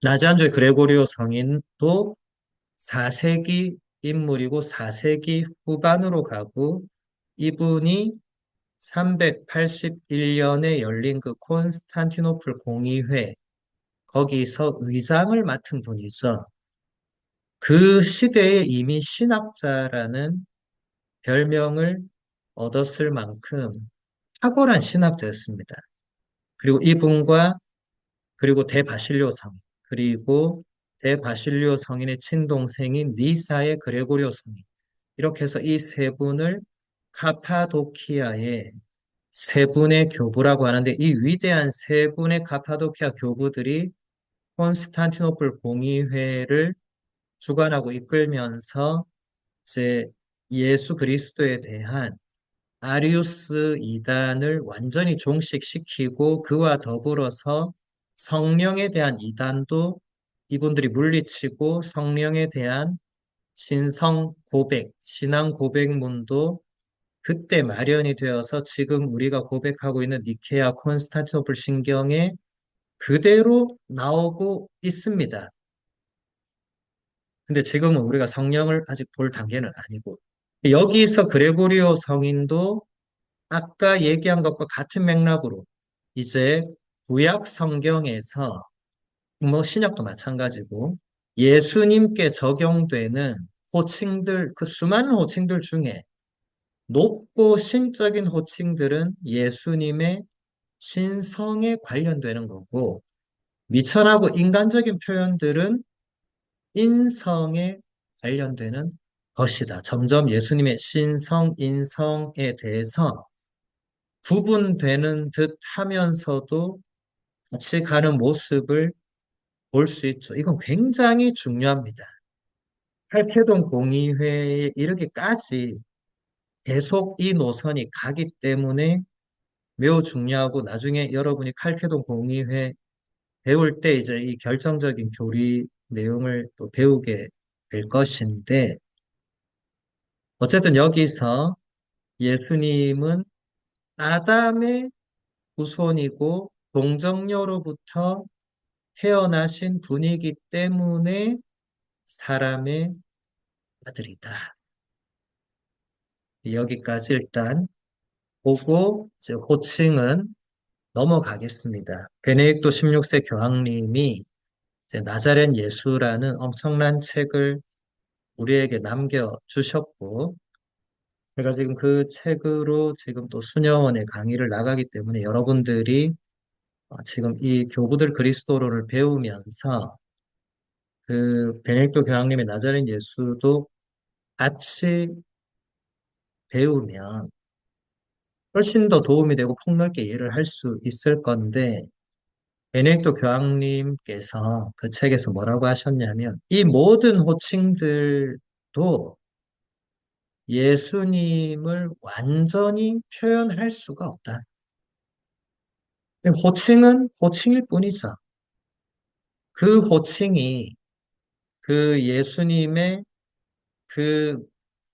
나지안조의 그레고리오 성인도 4세기 인물이고 4세기 후반으로 가고 이분이 381년에 열린 그 콘스탄티노플 공의회 거기서 의장을 맡은 분이죠. 그 시대에 이미 신학자라는 별명을 얻었을 만큼 탁월한 신학자였습니다. 그리고 이분과 그리고 대바실료 성인 그리고 대바실료 성인의 친동생인 니사의 그레고리오 성인 이렇게 해서 이 세 분을 카파도키아의 세 분의 교부라고 하는데 이 위대한 세 분의 카파도키아 교부들이 콘스탄티노플 공의회를 주관하고 이끌면서 이제 예수 그리스도에 대한 아리우스 이단을 완전히 종식시키고 그와 더불어서 성령에 대한 이단도 이분들이 물리치고 성령에 대한 신성 고백, 신앙 고백문도 그때 마련이 되어서 지금 우리가 고백하고 있는 니케아 콘스탄티노플 신경에 그대로 나오고 있습니다. 근데 지금은 우리가 성령을 아직 볼 단계는 아니고 여기서 그레고리오 성인도 아까 얘기한 것과 같은 맥락으로 이제 구약 성경에서 뭐 신약도 마찬가지고 예수님께 적용되는 호칭들, 그 수많은 호칭들 중에 높고 신적인 호칭들은 예수님의 신성에 관련되는 거고 미천하고 인간적인 표현들은 인성에 관련되는 것이다. 점점 예수님의 신성, 인성에 대해서 구분되는 듯 하면서도 같이 가는 모습을 볼 수 있죠. 이건 굉장히 중요합니다. 칼케돈 공의회에 이르기까지 계속 이 노선이 가기 때문에 매우 중요하고 나중에 여러분이 칼케돈 공의회 배울 때 이제 이 결정적인 교리 내용을 또 배우게 될 것인데 어쨌든 여기서 예수님은 아담의 후손이고 동정녀로부터 태어나신 분이기 때문에 사람의 아들이다. 여기까지 일단 보고 이제 호칭은 넘어가겠습니다. 베네딕토 16세 교황님이 이제 나자렛 예수라는 엄청난 책을 우리에게 남겨주셨고, 제가 지금 그 책으로 지금 또 수녀원의 강의를 나가기 때문에 여러분들이 지금 이 교부들 그리스도로를 배우면서 그 베네딕토 교황님의 나자렛 예수도 같이 배우면 훨씬 더 도움이 되고 폭넓게 이해를 할 수 있을 건데, 베네딕토 교황님께서 그 책에서 뭐라고 하셨냐면, 이 모든 호칭들도 예수님을 완전히 표현할 수가 없다. 호칭은 호칭일 뿐이죠. 그 호칭이 그 예수님의 그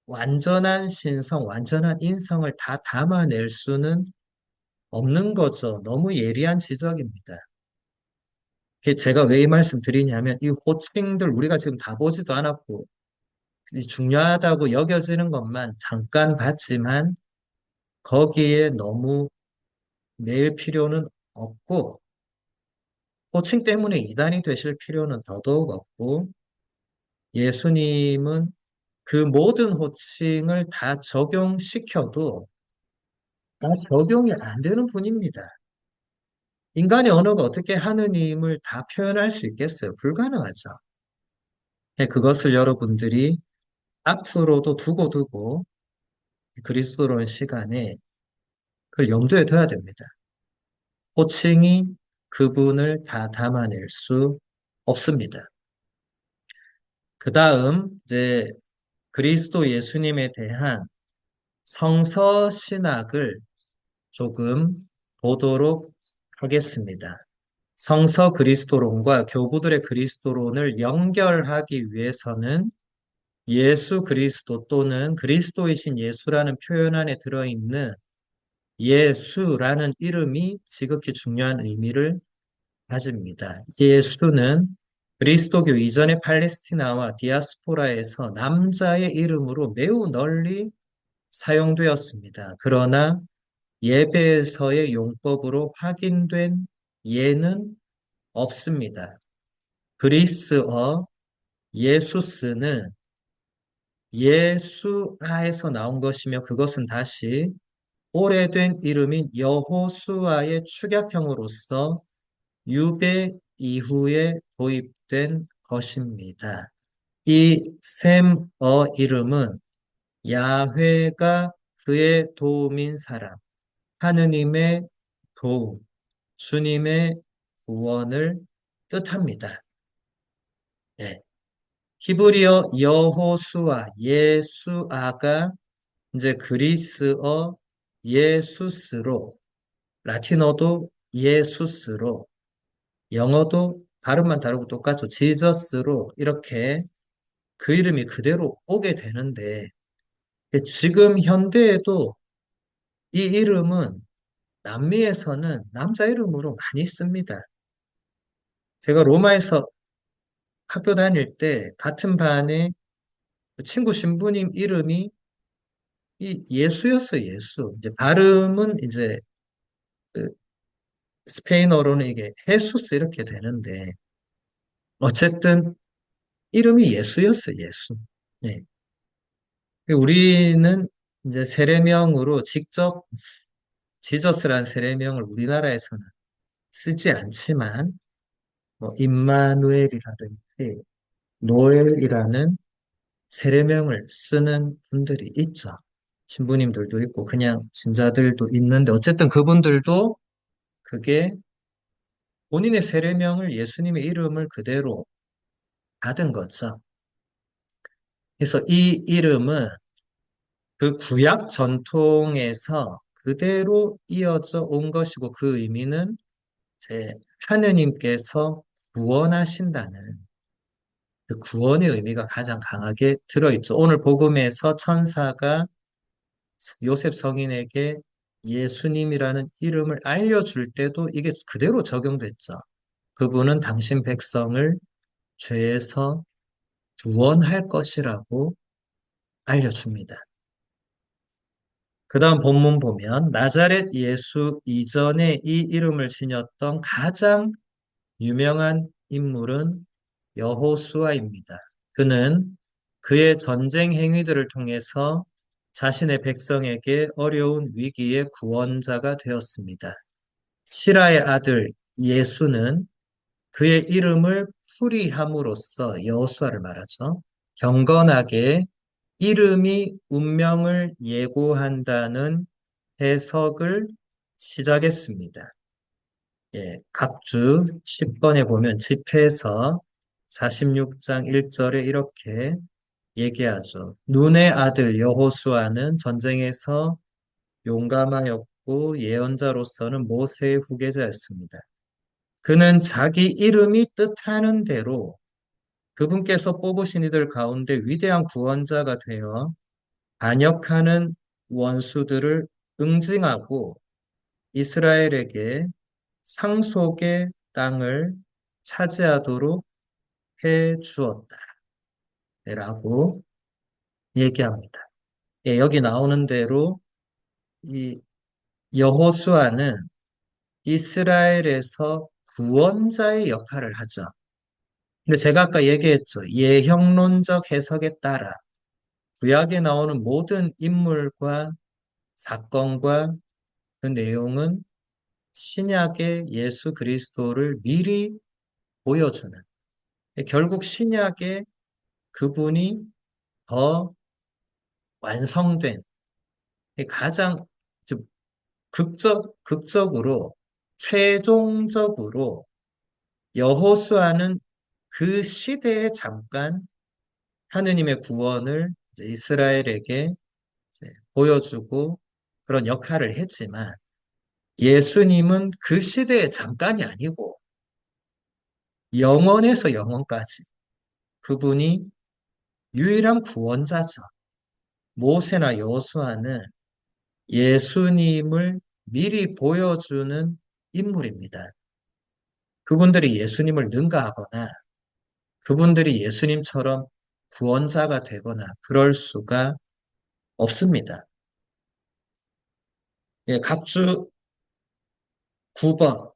완전한 신성, 완전한 인성을 다 담아낼 수는 없는 거죠. 너무 예리한 지적입니다. 제가 왜 이 말씀 드리냐면 이 호칭들 우리가 지금 다 보지도 않았고 이 중요하다고 여겨지는 것만 잠깐 봤지만 거기에 너무 매일 필요는 없고 호칭 때문에 이단이 되실 필요는 더더욱 없고 예수님은 그 모든 호칭을 다 적용시켜도 다 적용이 안 되는 분입니다. 인간의 언어가 어떻게 하느님을 다 표현할 수 있겠어요? 불가능하죠. 그것을 여러분들이 앞으로도 두고 그리스도로의 시간에 그걸 염두에 둬야 됩니다. 호칭이 그분을 다 담아낼 수 없습니다. 그 다음, 이제 그리스도 예수님에 대한 성서 신학을 조금 보도록 하겠습니다. 성서 그리스도론과 교부들의 그리스도론을 연결하기 위해서는 예수 그리스도 또는 그리스도이신 예수라는 표현 안에 들어있는 예수라는 이름이 지극히 중요한 의미를 가집니다. 예수는 그리스도교 이전의 팔레스티나와 디아스포라에서 남자의 이름으로 매우 널리 사용되었습니다. 그러나 예배에서의 용법으로 확인된 예는 없습니다. 그리스어 예수스는 예수라에서 나온 것이며 그것은 다시 오래된 이름인 여호수아의 축약형으로서 유배 이후에 도입된 것입니다. 이 셈어 이름은 야훼가 그의 도움인 사람, 하느님의 도움, 주님의 구원을 뜻합니다. 네. 히브리어 여호수아, 예수아가 이제 그리스어 예수스로, 라틴어도 예수스로, 영어도 발음만 다르고 똑같죠. 지저스로 이렇게 그 이름이 그대로 오게 되는데 지금 현대에도 이 이름은 남미에서는 남자 이름으로 많이 씁니다. 제가 로마에서 학교 다닐 때 같은 반에 그 친구 신부님 이름이 이 예수였어요, 예수. 이제 발음은 이제 그 스페인어로는 이게 헤수스 이렇게 되는데 어쨌든 이름이 예수였어요, 예수. 네. 우리는 이제 세례명으로 직접 지저스라는 세례명을 우리나라에서는 쓰지 않지만 뭐 임마누엘이라든지 노엘이라는 세례명을 쓰는 분들이 있죠. 신부님들도 있고 그냥 신자들도 있는데 어쨌든 그분들도 그게 본인의 세례명을 예수님의 이름을 그대로 받은 거죠. 그래서 이 이름은 그 구약 전통에서 그대로 이어져 온 것이고 그 의미는 제 하느님께서 구원하신다는 그 구원의 의미가 가장 강하게 들어있죠. 오늘 복음에서 천사가 요셉 성인에게 예수님이라는 이름을 알려줄 때도 이게 그대로 적용됐죠. 그분은 당신 백성을 죄에서 구원할 것이라고 알려줍니다. 그 다음 본문 보면 나자렛 예수 이전에 이 이름을 지녔던 가장 유명한 인물은 여호수아입니다. 그는 그의 전쟁 행위들을 통해서 자신의 백성에게 어려운 위기의 구원자가 되었습니다. 시라의 아들 예수는 그의 이름을 풀이함으로써 여호수아를 말하죠. 경건하게 이름이 운명을 예고한다는 해석을 시작했습니다. 예, 각주 10번에 보면 집회에서 46장 1절에 이렇게 얘기하죠. 눈의 아들 여호수아는 전쟁에서 용감하였고 예언자로서는 모세의 후계자였습니다. 그는 자기 이름이 뜻하는 대로 그분께서 뽑으신 이들 가운데 위대한 구원자가 되어 반역하는 원수들을 응징하고 이스라엘에게 상속의 땅을 차지하도록 해 주었다라고 얘기합니다. 예, 여기 나오는 대로 이 여호수아는 이스라엘에서 구원자의 역할을 하죠. 근데 제가 아까 얘기했죠. 예형론적 해석에 따라 구약에 나오는 모든 인물과 사건과 그 내용은 신약의 예수 그리스도를 미리 보여주는 결국 신약의 그분이 더 완성된 가장 극적으로 최종적으로 여호수아는 그 시대에 잠깐 하느님의 구원을 이제 이스라엘에게 이제 보여주고 그런 역할을 했지만 예수님은 그 시대에 잠깐이 아니고 영원에서 영원까지 그분이 유일한 구원자죠. 모세나 여호수아는 예수님을 미리 보여주는 인물입니다. 그분들이 예수님을 능가하거나 그분들이 예수님처럼 구원자가 되거나 그럴 수가 없습니다. 예, 각주 9번.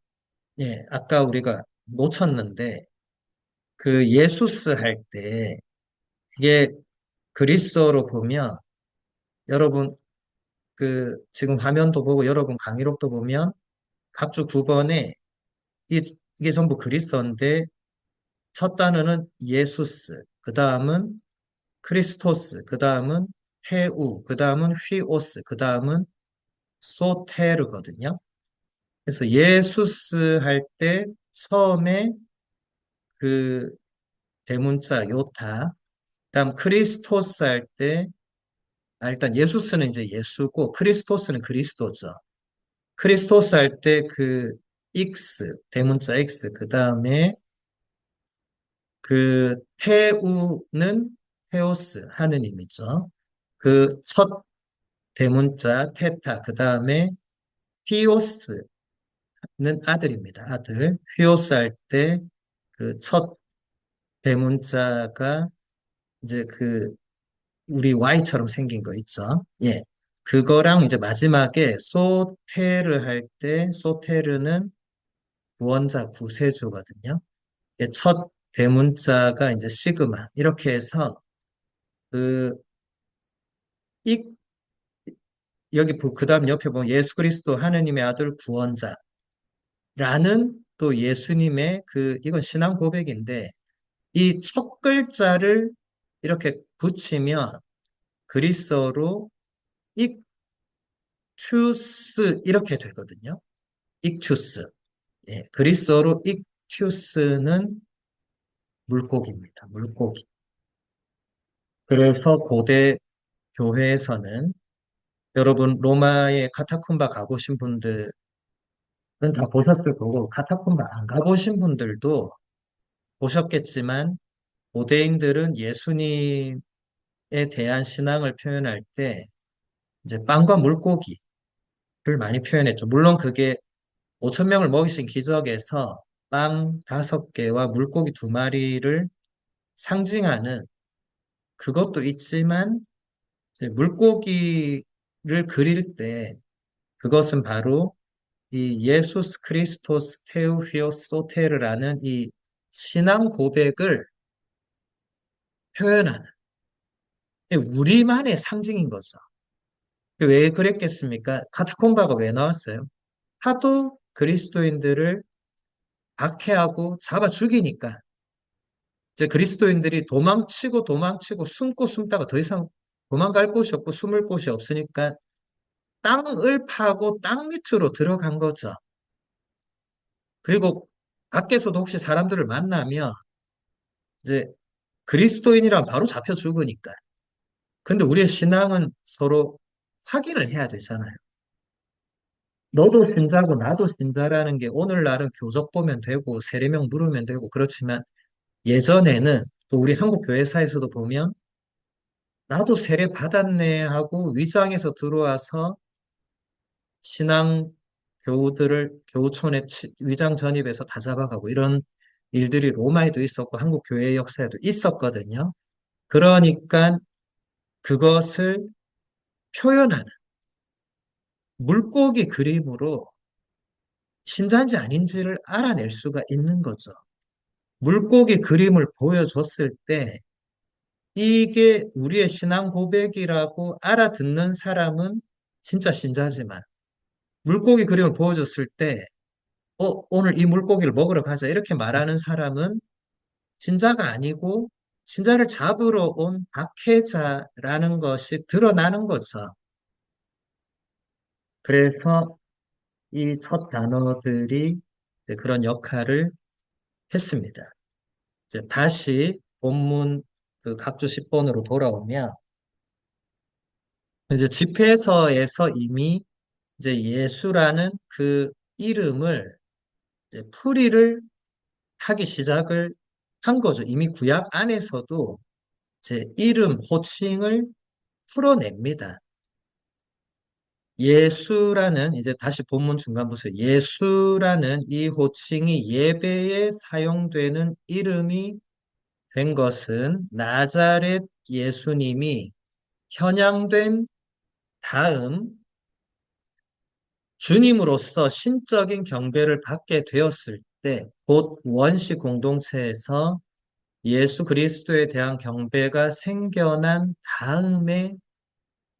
예, 아까 우리가 놓쳤는데 그 예수스 할 때 이게 그리스어로 보면 여러분 그 지금 화면도 보고 여러분 강의록도 보면 각주 9번에 이게 전부 그리스어인데 첫 단어는 예수스, 그 다음은 크리스토스, 그 다음은 헤우, 그 다음은 휘오스, 그 다음은 소테르거든요. 그래서 예수스 할 때 처음에 그 대문자 요타, 그다음 크리스토스 할 때 일단 예수스는 이제 예수고 크리스토스는 그리스도죠. 크리스토스 할 때 그 익스, 대문자 익스, 그 다음에 그 테우는 테오스, 하느님이죠. 그 첫 대문자 테타, 그 다음에 히오스는 아들입니다. 아들. 히오스 할 때 그 첫 대문자가 이제 그 우리 Y처럼 생긴 거 있죠. 예. 그거랑 이제 마지막에 소테르 할 때 소테르는 구원자 구세주거든요. 예, 첫 대문자가 이제 시그마 이렇게 해서 그 이, 여기 그다음 옆에 보면 예수 그리스도 하느님의 아들 구원자라는 또 예수님의 그 이건 신앙 고백인데 이 첫 글자를 이렇게 붙이면 그리스어로 익투스 이렇게 되거든요. 익투스. 예, 그리스어로 익투스는 물고기입니다. 물고기. 그래서 고대 교회에서는 여러분 로마의 카타콤바 가보신 분들은 다 보셨을 거고 카타콤바 안 가보신 분들도 보셨겠지만 고대인들은 예수님에 대한 신앙을 표현할 때 이제 빵과 물고기를 많이 표현했죠. 물론 그게 5천 명을 먹이신 기적에서 빵 5개와 물고기 2마리를 상징하는 그것도 있지만 이제 물고기를 그릴 때 그것은 바로 이 예수스 크리스토스 테우피오 소테르라는 이 신앙 고백을 표현하는 우리만의 상징인 거죠. 왜 그랬겠습니까? 카타콤바가 왜 나왔어요? 하도 그리스도인들을 박해하고 잡아 죽이니까 이제 그리스도인들이 도망치고 도망치고 숨고 숨다가 더 이상 도망갈 곳이 없고 숨을 곳이 없으니까 땅을 파고 땅 밑으로 들어간 거죠. 그리고 밖에서도 혹시 사람들을 만나면 이제 그리스도인이랑 바로 잡혀 죽으니까. 근데 우리의 신앙은 서로 확인을 해야 되잖아요. 너도 신자고 나도 신자라는 게 오늘날은 교적 보면 되고 세례명 물으면 되고 그렇지만 예전에는 또 우리 한국 교회사에서도 보면 나도 세례 받았네 하고 위장해서 들어와서 신앙 교우들을 교우촌에 위장 전입해서 다 잡아가고 이런 일들이 로마에도 있었고 한국 교회 역사에도 있었거든요. 그러니까 그것을 표현하는 물고기 그림으로 신자인지 아닌지를 알아낼 수가 있는 거죠. 물고기 그림을 보여줬을 때 이게 우리의 신앙 고백이라고 알아듣는 사람은 진짜 신자지만 물고기 그림을 보여줬을 때 오늘 이 물고기를 먹으러 가자 이렇게 말하는 사람은 신자가 아니고 신자를 잡으러 온 박해자라는 것이 드러나는 거죠. 그래서 이 첫 단어들이 이제 그런 역할을 했습니다. 이제 다시 본문 그 각주 10번으로 돌아오면 이제 집회서에서 이미 이제 예수라는 그 이름을 이제 풀이를 하기 시작을 한 거죠. 이미 구약 안에서도 제 이름, 호칭을 풀어냅니다. 예수라는 이제 다시 본문 중간 보세요. 예수라는 이 호칭이 예배에 사용되는 이름이 된 것은 나자렛 예수님이 현양된 다음 주님으로서 신적인 경배를 받게 되었을 때, 곧 원시 공동체에서 예수 그리스도에 대한 경배가 생겨난 다음의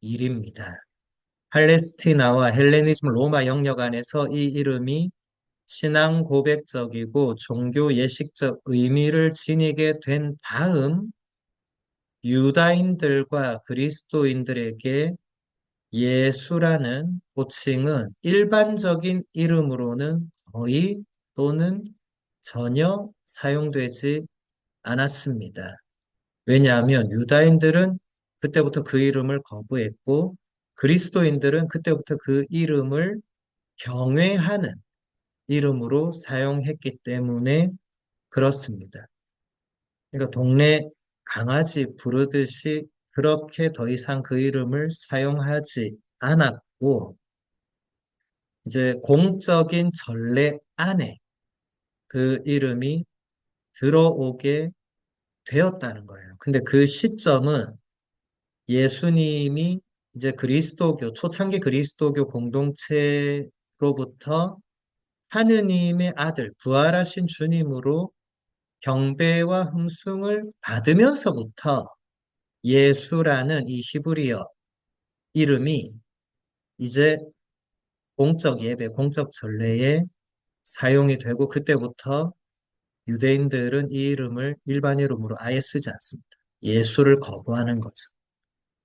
일입니다. 팔레스티나와 헬레니즘 로마 영역 안에서 이 이름이 신앙 고백적이고 종교 예식적 의미를 지니게 된 다음 유다인들과 그리스도인들에게 예수라는 호칭은 일반적인 이름으로는 거의 또는 전혀 사용되지 않았습니다. 왜냐하면 유다인들은 그때부터 그 이름을 거부했고 그리스도인들은 그때부터 그 이름을 경외하는 이름으로 사용했기 때문에 그렇습니다. 그러니까 동네 강아지 부르듯이 그렇게 더 이상 그 이름을 사용하지 않았고 이제 공적인 전례 안에 그 이름이 들어오게 되었다는 거예요. 근데 그 시점은 예수님이 이제 그리스도교, 초창기 그리스도교 공동체로부터 하느님의 아들, 부활하신 주님으로 경배와 hum승을 받으면서부터 예수라는 이 히브리어 이름이 이제 공적 예배, 공적 전례에 사용이 되고 그때부터 유대인들은 이 이름을 일반 이름으로 아예 쓰지 않습니다. 예수를 거부하는 거죠.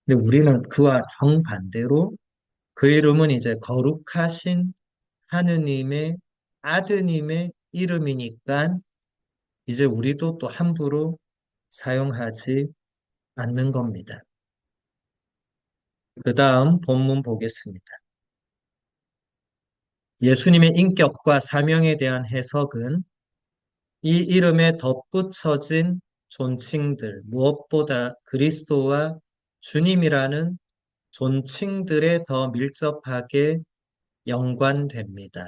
근데 우리는 그와 정반대로 그 이름은 이제 거룩하신 하느님의 아드님의 이름이니까 이제 우리도 또 함부로 사용하지 않는 겁니다. 그 다음 본문 보겠습니다. 예수님의 인격과 사명에 대한 해석은 이 이름에 덧붙여진 존칭들, 무엇보다 그리스도와 주님이라는 존칭들에 더 밀접하게 연관됩니다.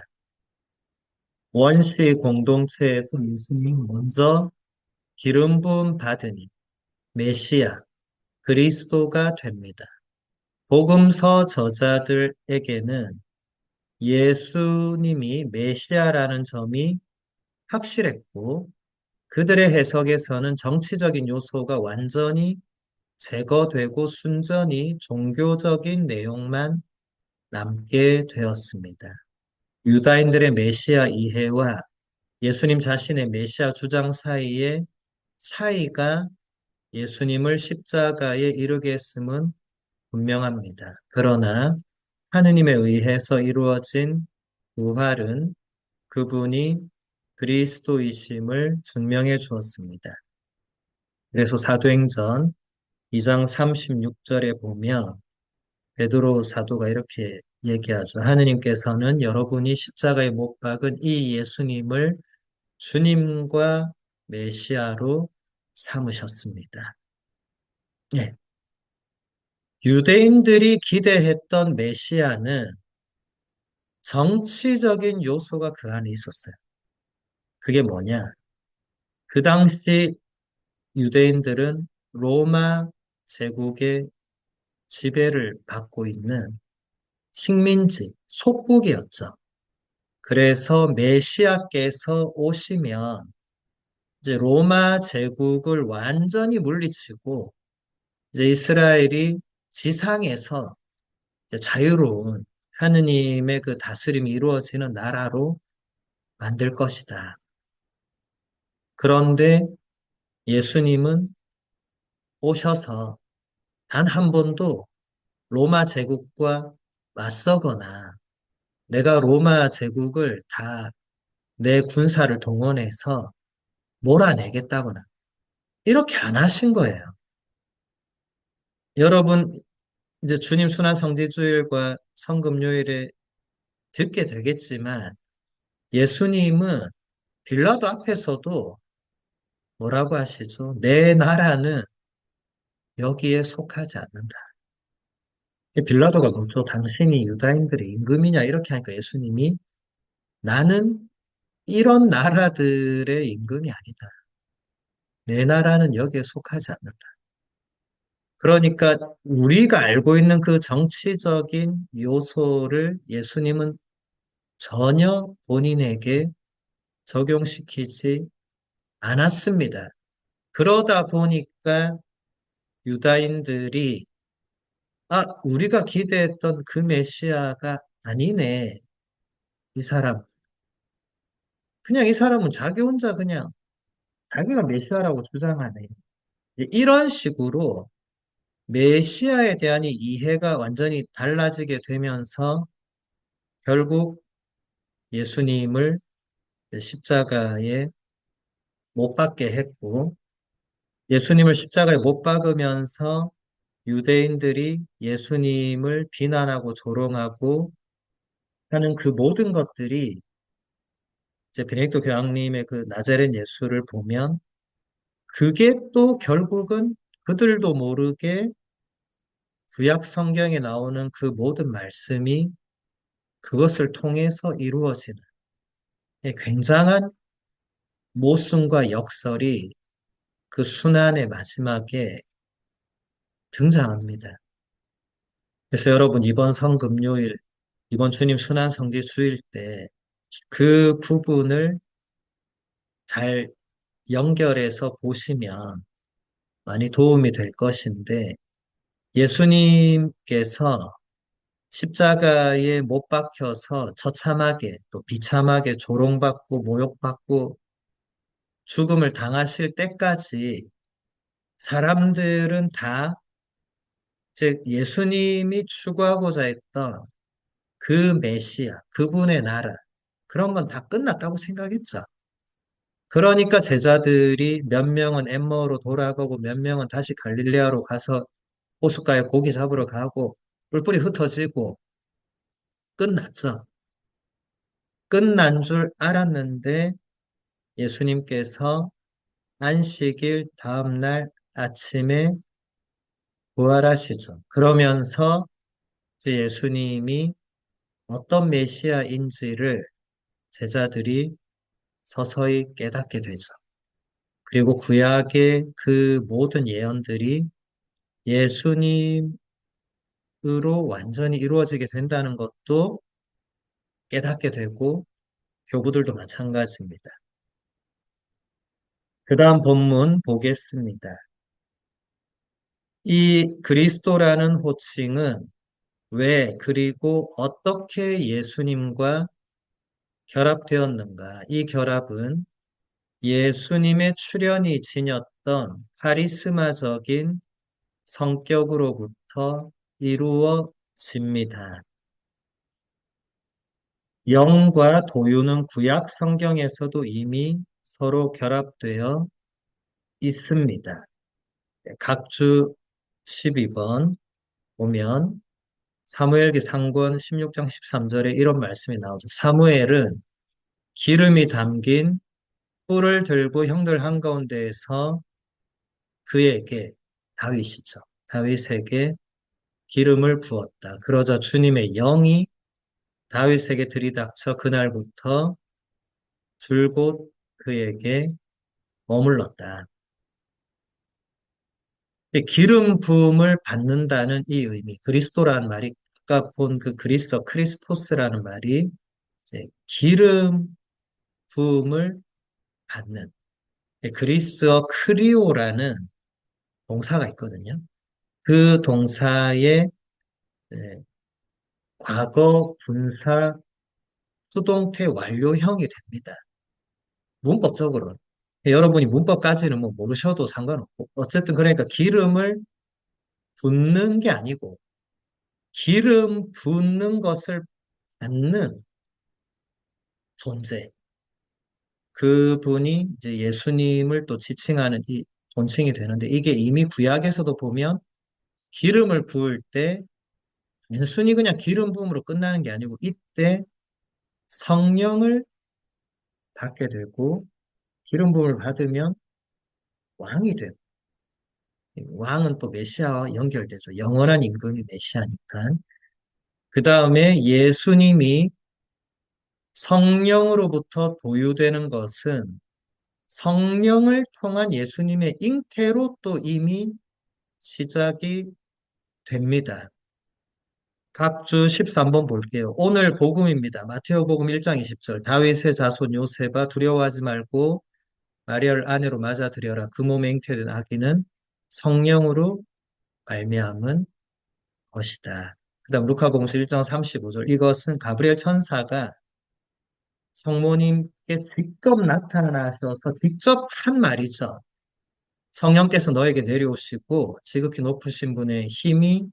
원시 공동체에서 예수님은 먼저 기름 부음 받으니 메시아, 그리스도가 됩니다. 복음서 저자들에게는 예수님이 메시아라는 점이 확실했고, 그들의 해석에서는 정치적인 요소가 완전히 제거되고 순전히 종교적인 내용만 남게 되었습니다. 유다인들의 메시아 이해와 예수님 자신의 메시아 주장 사이의 차이가 예수님을 십자가에 이르게 했음은 분명합니다. 그러나 하느님에 의해서 이루어진 부활은 그분이 그리스도이심을 증명해 주었습니다. 그래서 사도행전 2장 36절에 보면 베드로 사도가 이렇게 얘기하죠. 하느님께서는 여러분이 십자가에 못 박은 이 예수님을 주님과 메시아로 삼으셨습니다. 예. 유대인들이 기대했던 메시아는 정치적인 요소가 그 안에 있었어요. 그게 뭐냐? 그 당시 유대인들은 로마 제국의 지배를 받고 있는 식민지, 속국이었죠. 그래서 메시아께서 오시면 이제 로마 제국을 완전히 물리치고 이제 이스라엘이 지상에서 이제 자유로운 하느님의 그 다스림이 이루어지는 나라로 만들 것이다. 그런데 예수님은 오셔서 단 한 번도 로마 제국과 맞서거나 내가 로마 제국을 다 내 군사를 동원해서 몰아내겠다거나 이렇게 안 하신 거예요. 여러분 이제 주님 순환 성지주일과 성금요일에 듣게 되겠지만 예수님은 빌라도 앞에서도 뭐라고 하시죠? 내 나라는 여기에 속하지 않는다. 빌라도가 묻죠. 당신이 유다인들의 임금이냐? 이렇게 하니까 예수님이 나는 이런 나라들의 임금이 아니다. 내 나라는 여기에 속하지 않는다. 그러니까 우리가 알고 있는 그 정치적인 요소를 예수님은 전혀 본인에게 적용시키지 않았습니다. 그러다 보니까 유다인들이 우리가 기대했던 그 메시아가 아니네. 이 사람. 그냥 이 사람은 자기 혼자 그냥 자기가 메시아라고 주장하네. 이런 식으로 메시아에 대한 이 이해가 완전히 달라지게 되면서 결국 예수님을 십자가에 못 박게 했고 예수님을 십자가에 못 박으면서 유대인들이 예수님을 비난하고 조롱하고 하는 그 모든 것들이 이제 베네딕토 교황님의 그 나자렛 예수를 보면 그게 또 결국은 그들도 모르게 구약 성경에 나오는 그 모든 말씀이 그것을 통해서 이루어지는 굉장한 모순과 역설이 그 순환의 마지막에 등장합니다. 그래서 여러분 이번 성금요일, 이번 주님 순환 성지 주일 때 그 부분을 잘 연결해서 보시면 많이 도움이 될 것인데 예수님께서 십자가에 못 박혀서 처참하게 또 비참하게 조롱받고 모욕받고 죽음을 당하실 때까지 사람들은 다 즉 예수님이 추구하고자 했던 그 메시아, 그분의 나라 그런 건 다 끝났다고 생각했죠. 그러니까 제자들이 몇 명은 엠마오로 돌아가고 몇 명은 다시 갈릴레아로 가서 호숫가에 고기 잡으러 가고 뿔뿔이 흩어지고 끝났죠. 끝난 줄 알았는데 예수님께서 안식일 다음날 아침에 부활하시죠. 그러면서 이제 예수님이 어떤 메시아인지를 제자들이 서서히 깨닫게 되죠. 그리고 구약의 그 모든 예언들이 예수님을 으로 완전히 이루어지게 된다는 것도 깨닫게 되고 교부들도 마찬가지입니다. 그 다음 본문 보겠습니다. 이 그리스도라는 호칭은 왜 그리고 어떻게 예수님과 결합되었는가? 이 결합은 예수님의 출현이 지녔던 카리스마적인 성격으로부터 이루어집니다. 영과 도유는 구약 성경에서도 이미 서로 결합되어 있습니다. 각주 12번 보면 사무엘기 상권 16장 13절에 이런 말씀이 나오죠. 사무엘은 기름이 담긴 뿔을 들고 형들 한가운데에서 그에게 다윗이죠. 다윗에게 기름을 부었다. 그러자 주님의 영이 다윗에게 들이닥쳐 그날부터 줄곧 그에게 머물렀다. 기름 부음을 받는다는 이 의미, 그리스도라는 말이 아까 본 그 그리스어 크리스토스라는 말이 이제 기름 부음을 받는 그리스어 크리오라는 동사가 있거든요. 그 동사의 예, 과거 분사 수동태 완료형이 됩니다. 문법적으로는. 여러분이 문법까지는 뭐 모르셔도 상관없고 어쨌든 그러니까 기름을 붓는 게 아니고 기름 붓는 것을 받는 존재. 그분이 이제 예수님을 또 지칭하는 이 존칭이 되는데 이게 이미 구약에서도 보면 기름을 부을 때 단순히 그냥 기름 부음으로 끝나는 게 아니고 이때 성령을 받게 되고 기름 부음을 받으면 왕이 되고 왕은 또 메시아와 연결되죠. 영원한 임금이 메시아니까. 그 다음에 예수님이 성령으로부터 도유되는 것은 성령을 통한 예수님의 잉태로 또 이미 시작이 됩니다. 각주 13번 볼게요. 오늘 복음입니다. 마테오 복음 1장 20절. 다윗의 자손 요셉아 두려워하지 말고 마리아를 아내로 맞아들여라. 그 몸에 잉태된 아기는 성령으로 말미암은 것이다. 그다음 루카복음 1장 35절. 이것은 가브리엘 천사가 성모님께 직접 나타나셔서 직접 한 말이죠. 성령께서 너에게 내려오시고 지극히 높으신 분의 힘이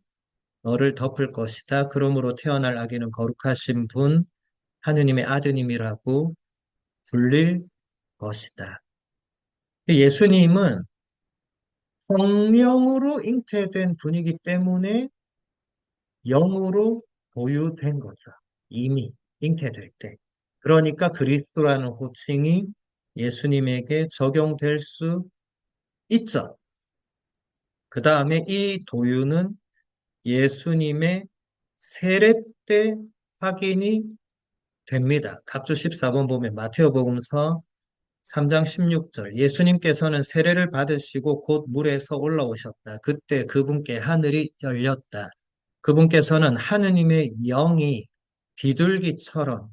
너를 덮을 것이다. 그러므로 태어날 아기는 거룩하신 분, 하느님의 아드님이라고 불릴 것이다. 예수님은 성령으로 잉태된 분이기 때문에 영으로 보유된 거죠. 이미 잉태될 때. 그러니까 그리스도라는 호칭이 예수님에게 적용될 수 있죠. 그 다음에 이 도유는 예수님의 세례 때 확인이 됩니다. 각주 14번 보면 마테오복음서 3장 16절 예수님께서는 세례를 받으시고 곧 물에서 올라오셨다. 그때 그분께 하늘이 열렸다. 그분께서는 하느님의 영이 비둘기처럼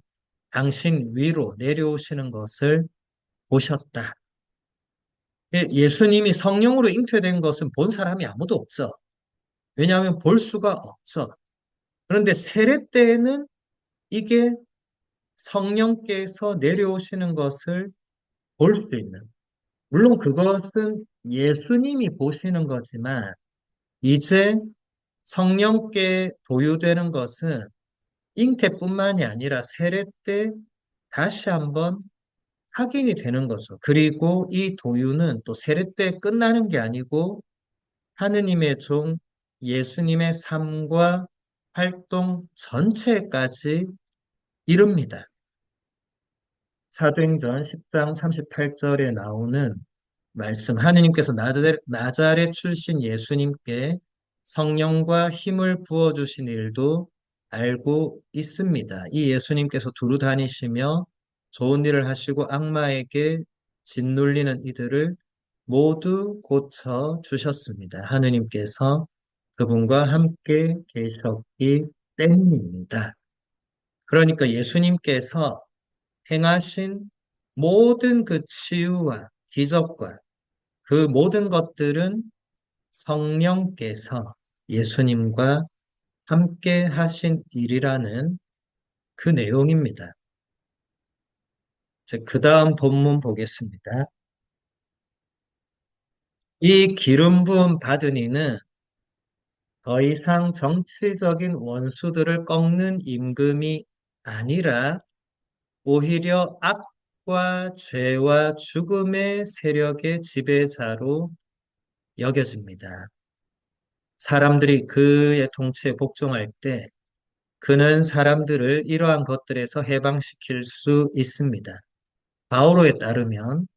당신 위로 내려오시는 것을 보셨다. 예수님이 성령으로 잉태된 것은 본 사람이 아무도 없죠. 왜냐하면 볼 수가 없죠. 그런데 세례 때에는 이게 성령께서 내려오시는 것을 볼 수 있는. 물론 그것은 예수님이 보시는 거지만 이제 성령께 도유되는 것은 잉태뿐만이 아니라 세례 때 다시 한번 확인이 되는 거죠. 그리고 이 도유는 또 세례 때 끝나는 게 아니고 하느님의 종 예수님의 삶과 활동 전체까지 이룹니다. 사도행전 10장 38절에 나오는 말씀, 하느님께서 나자렛 출신 예수님께 성령과 힘을 부어주신 일도 알고 있습니다. 이 예수님께서 두루 다니시며 좋은 일을 하시고 악마에게 짓눌리는 이들을 모두 고쳐 주셨습니다. 하느님께서 그분과 함께 계셨기 때문입니다. 그러니까 예수님께서 행하신 모든 그 치유와 기적과 그 모든 것들은 성령께서 예수님과 함께 하신 일이라는 그 내용입니다. 그 다음 본문 보겠습니다. 이 기름 부음 받은 이는 더 이상 정치적인 원수들을 꺾는 임금이 아니라 오히려 악과 죄와 죽음의 세력의 지배자로 여겨집니다. 사람들이 그의 통치에 복종할 때 그는 사람들을 이러한 것들에서 해방시킬 수 있습니다. 바오로에 따르면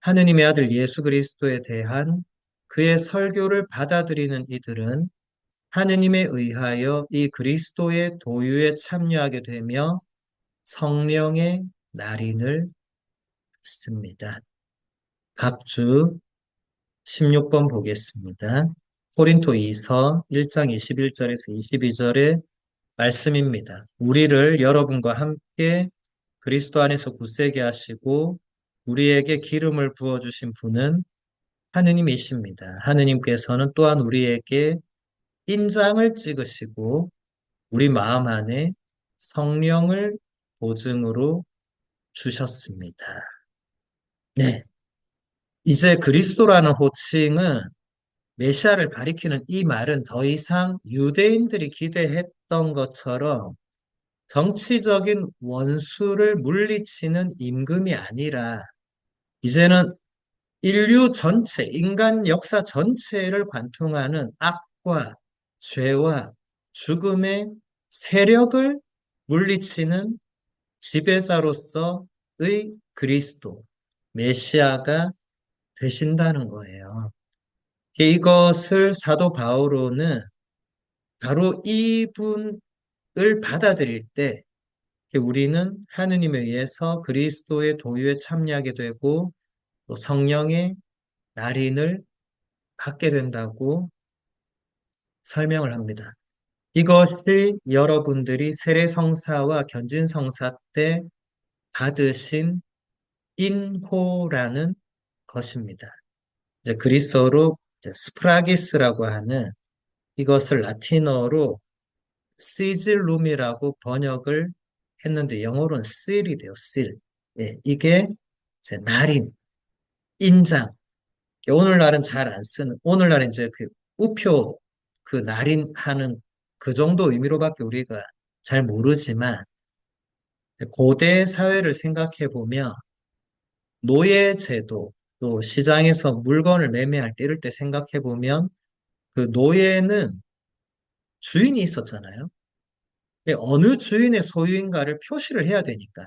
하느님의 아들 예수 그리스도에 대한 그의 설교를 받아들이는 이들은 하느님에 의하여 이 그리스도의 도유에 참여하게 되며 성령의 날인을 받습니다. 각주 16번 보겠습니다. 코린토이서 1장 21절에서 22절의 말씀입니다. 우리를 여러분과 함께 그리스도 안에서 굳세게 하시고 우리에게 기름을 부어주신 분은 하느님이십니다. 하느님께서는 또한 우리에게 인장을 찍으시고 우리 마음 안에 성령을 보증으로 주셨습니다. 네. 이제 그리스도라는 호칭은 메시아를 가리키는 이 말은 더 이상 유대인들이 기대했던 것처럼 정치적인 원수를 물리치는 임금이 아니라 이제는 인류 전체, 인간 역사 전체를 관통하는 악과 죄와 죽음의 세력을 물리치는 지배자로서의 그리스도, 메시아가 되신다는 거예요. 이것을 사도 바오로는 바로 이분을 받아들일 때 우리는 하느님에 의해서 그리스도의 도유에 참여하게 되고 또 성령의 날인을 받게 된다고 설명을 합니다. 이것이 여러분들이 세례성사와 견진성사 때 받으신 인호라는 것입니다. 이제 그리스어로 이제 스프라기스라고 하는 이것을 라틴어로 시질룸이라고 번역을 했는데 영어로는 실이 돼요. 실. 예, 이게 이제 날인, 인장. 오늘날은 잘 안 쓰는, 오늘날은 이제 그 우표 그 날인하는 그 정도 의미로밖에 우리가 잘 모르지만 고대 사회를 생각해 보면 노예제도 또 시장에서 물건을 매매할 때 이럴 때 생각해 보면 그 노예는 주인이 있었잖아요. 어느 주인의 소유인가를 표시를 해야 되니까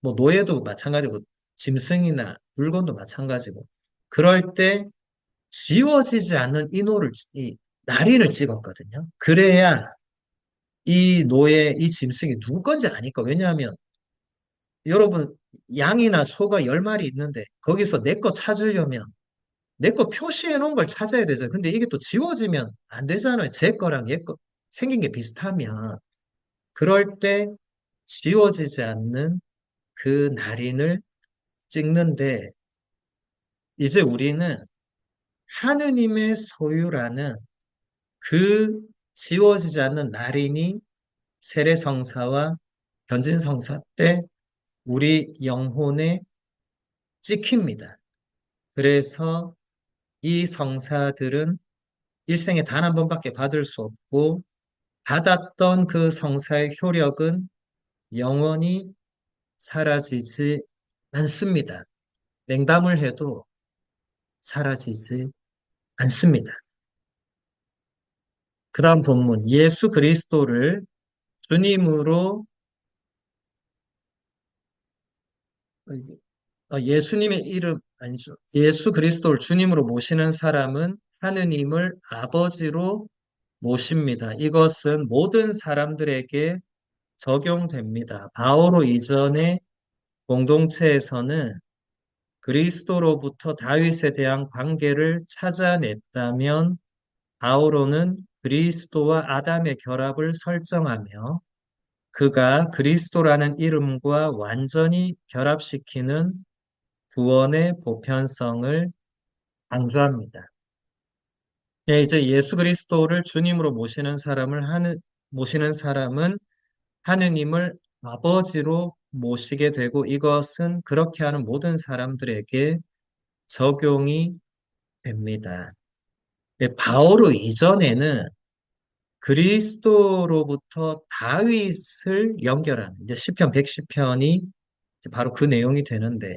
뭐 노예도 마찬가지고 짐승이나 물건도 마찬가지고 그럴 때 지워지지 않는 이 날인을 찍었거든요. 그래야 이 노예, 이 짐승이 누구 건지 아니까. 왜냐하면 여러분 양이나 소가 10마리 있는데 거기서 내 거 찾으려면 내 거 표시해 놓은 걸 찾아야 되죠. 근데 이게 또 지워지면 안 되잖아요. 제 거랑 얘 거 생긴 게 비슷하면. 그럴 때 지워지지 않는 그 날인을 찍는데 이제 우리는 하느님의 소유라는 그 지워지지 않는 날인이 세례성사와 견진성사 때 우리 영혼에 찍힙니다. 그래서 이 성사들은 일생에 단 한 번밖에 받을 수 없고 받았던 그 성사의 효력은 영원히 사라지지 않습니다. 냉담을 해도 사라지지 않습니다. 그다음 본문 예수 그리스도를 주님으로 예수님의 이름 아니죠. 예수 그리스도를 주님으로 모시는 사람은 하느님을 아버지로 모십니다. 이것은 모든 사람들에게 적용됩니다. 바오로 이전의 공동체에서는 그리스도로부터 다윗에 대한 관계를 찾아냈다면 바오로는 그리스도와 아담의 결합을 설정하며 그가 그리스도라는 이름과 완전히 결합시키는 구원의 보편성을 강조합니다. 예, 이제 예수 그리스도를 주님으로 모시는 사람은 하느님을 아버지로 모시게 되고 이것은 그렇게 하는 모든 사람들에게 적용이 됩니다. 예, 바오로 이전에는 그리스도로부터 다윗을 연결하는 이제 시편 110편이 바로 그 내용이 되는데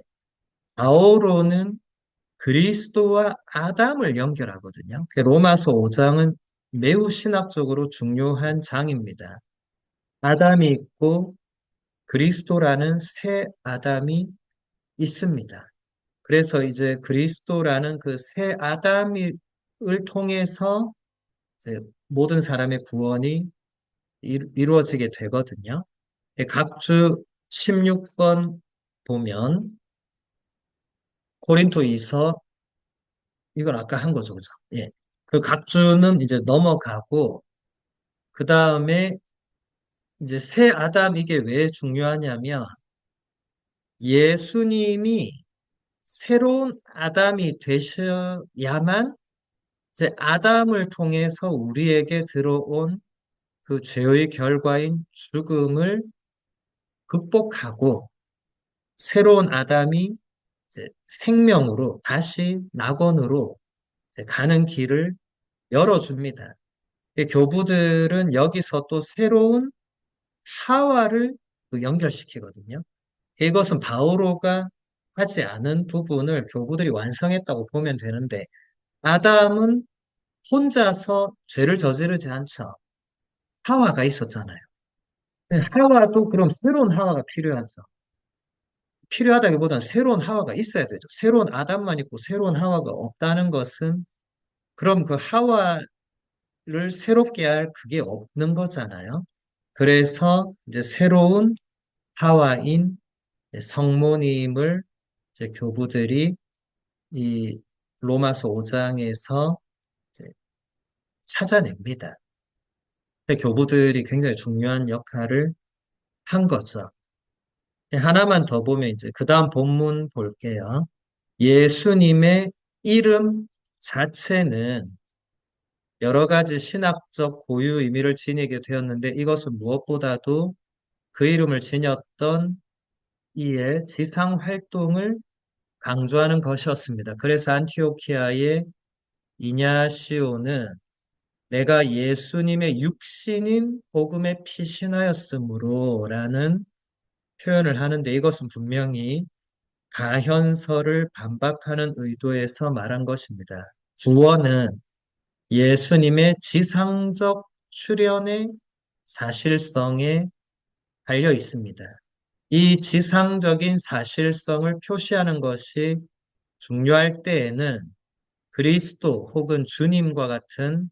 바오로는 그리스도와 아담을 연결하거든요. 로마서 5장은 매우 신학적으로 중요한 장입니다. 아담이 있고 그리스도라는 새 아담이 있습니다. 그래서 이제 그리스도라는 그 새 아담을 통해서 이제 모든 사람의 구원이 이루어지게 되거든요. 각주 16번 보면 고린토이서 이건 아까 한 거죠, 그죠? 예. 그 각주는 이제 넘어가고 그 다음에 이제 새 아담 이게 왜 중요하냐면 예수님이 새로운 아담이 되셔야만 이제 아담을 통해서 우리에게 들어온 그 죄의 결과인 죽음을 극복하고 새로운 아담이 이제 생명으로 다시 낙원으로 이제 가는 길을 열어줍니다. 이 교부들은 여기서 또 새로운 하와를 또 연결시키거든요. 이것은 바오로가 하지 않은 부분을 교부들이 완성했다고 보면 되는데 아담은 혼자서 죄를 저지르지 않죠. 하와가 있었잖아요. 하와도 그럼 새로운 하와가 필요하죠. 필요하다기보다는 새로운 하와가 있어야 되죠. 새로운 아담만 있고 새로운 하와가 없다는 것은 그럼 그 하와를 새롭게 할 그게 없는 거잖아요. 그래서 이제 새로운 하와인 성모님을 이제 교부들이 이 로마서 5장에서 찾아냅니다. 교부들이 굉장히 중요한 역할을 한 거죠. 하나만 더 보면 이제 그 다음 본문 볼게요. 예수님의 이름 자체는 여러 가지 신학적 고유 의미를 지니게 되었는데 이것은 무엇보다도 그 이름을 지녔던 이의 지상 활동을 강조하는 것이었습니다. 그래서 안티오키아의 이냐시오는 내가 예수님의 육신인 복음에 피신하였으므로 라는 표현을 하는데 이것은 분명히 가현설을 반박하는 의도에서 말한 것입니다. 구원은 예수님의 지상적 출현의 사실성에 달려 있습니다. 이 지상적인 사실성을 표시하는 것이 중요할 때에는 그리스도 혹은 주님과 같은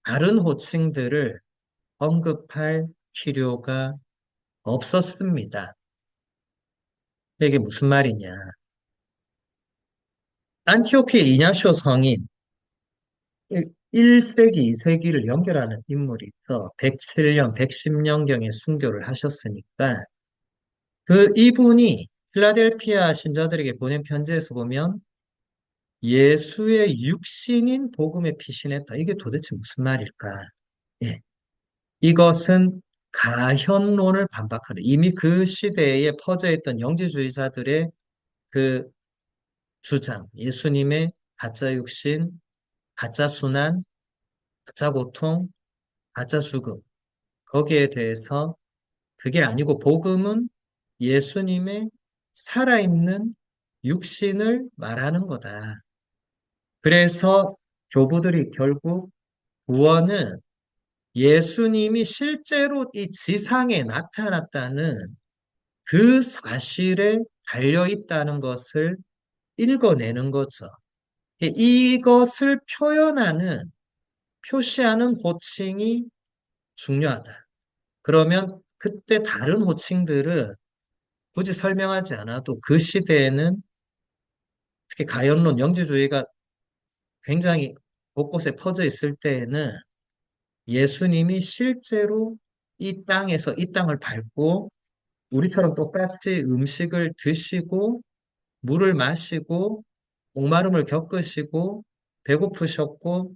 다른 호칭들을 언급할 필요가 없었습니다. 이게 무슨 말이냐. 안티오키의 이냐시오 성인 1세기, 2세기를 연결하는 인물이 있어 107년, 110년경에 순교를 하셨으니까 그 이분이 필라델피아 신자들에게 보낸 편지에서 보면 예수의 육신인 복음에 피신했다. 이게 도대체 무슨 말일까? 예. 이것은 가현론을 반박하는 이미 그 시대에 퍼져 있던 영지주의자들의 그 주장, 예수님의 가짜 육신, 가짜 순환, 가짜 고통, 가짜 죽음. 거기에 대해서 그게 아니고 복음은 예수님의 살아있는 육신을 말하는 거다. 그래서 교부들이 결국 구원은 예수님이 실제로 이 지상에 나타났다는 그 사실에 달려 있다는 것을 읽어내는 거죠. 이것을 표시하는 호칭이 중요하다. 그러면 그때 다른 호칭들은 굳이 설명하지 않아도 그 시대에는 특히 가연론 영지주의가 굉장히 곳곳에 퍼져 있을 때에는 예수님이 실제로 이 땅에서 이 땅을 밟고 우리처럼 똑같이 음식을 드시고 물을 마시고 목마름을 겪으시고 배고프셨고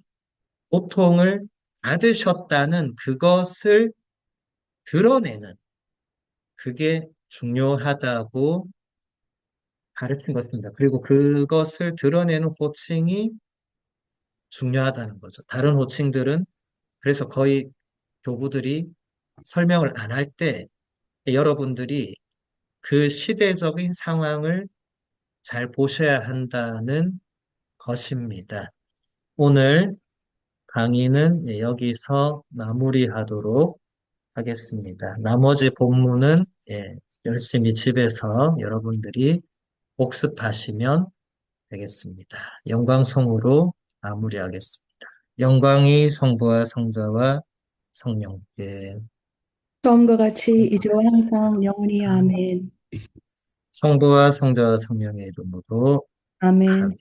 고통을 받으셨다는 그것을 드러내는 그게 중요하다고 가르친 것입니다. 그리고 그것을 드러내는 호칭이 중요하다는 거죠. 다른 호칭들은 그래서 거의 교부들이 설명을 안 할 때 여러분들이 그 시대적인 상황을 잘 보셔야 한다는 것입니다. 오늘 강의는 여기서 마무리하도록 하겠습니다. 나머지 본문은 열심히 집에서 여러분들이 복습하시면 되겠습니다. 영광성으로 마무리하겠습니다. 영광이 성부와 성자와 성령께 처음과 같이 이제와 항상 영원히 아멘. 성부와 성자와 성령의 이름으로 아멘. 아멘.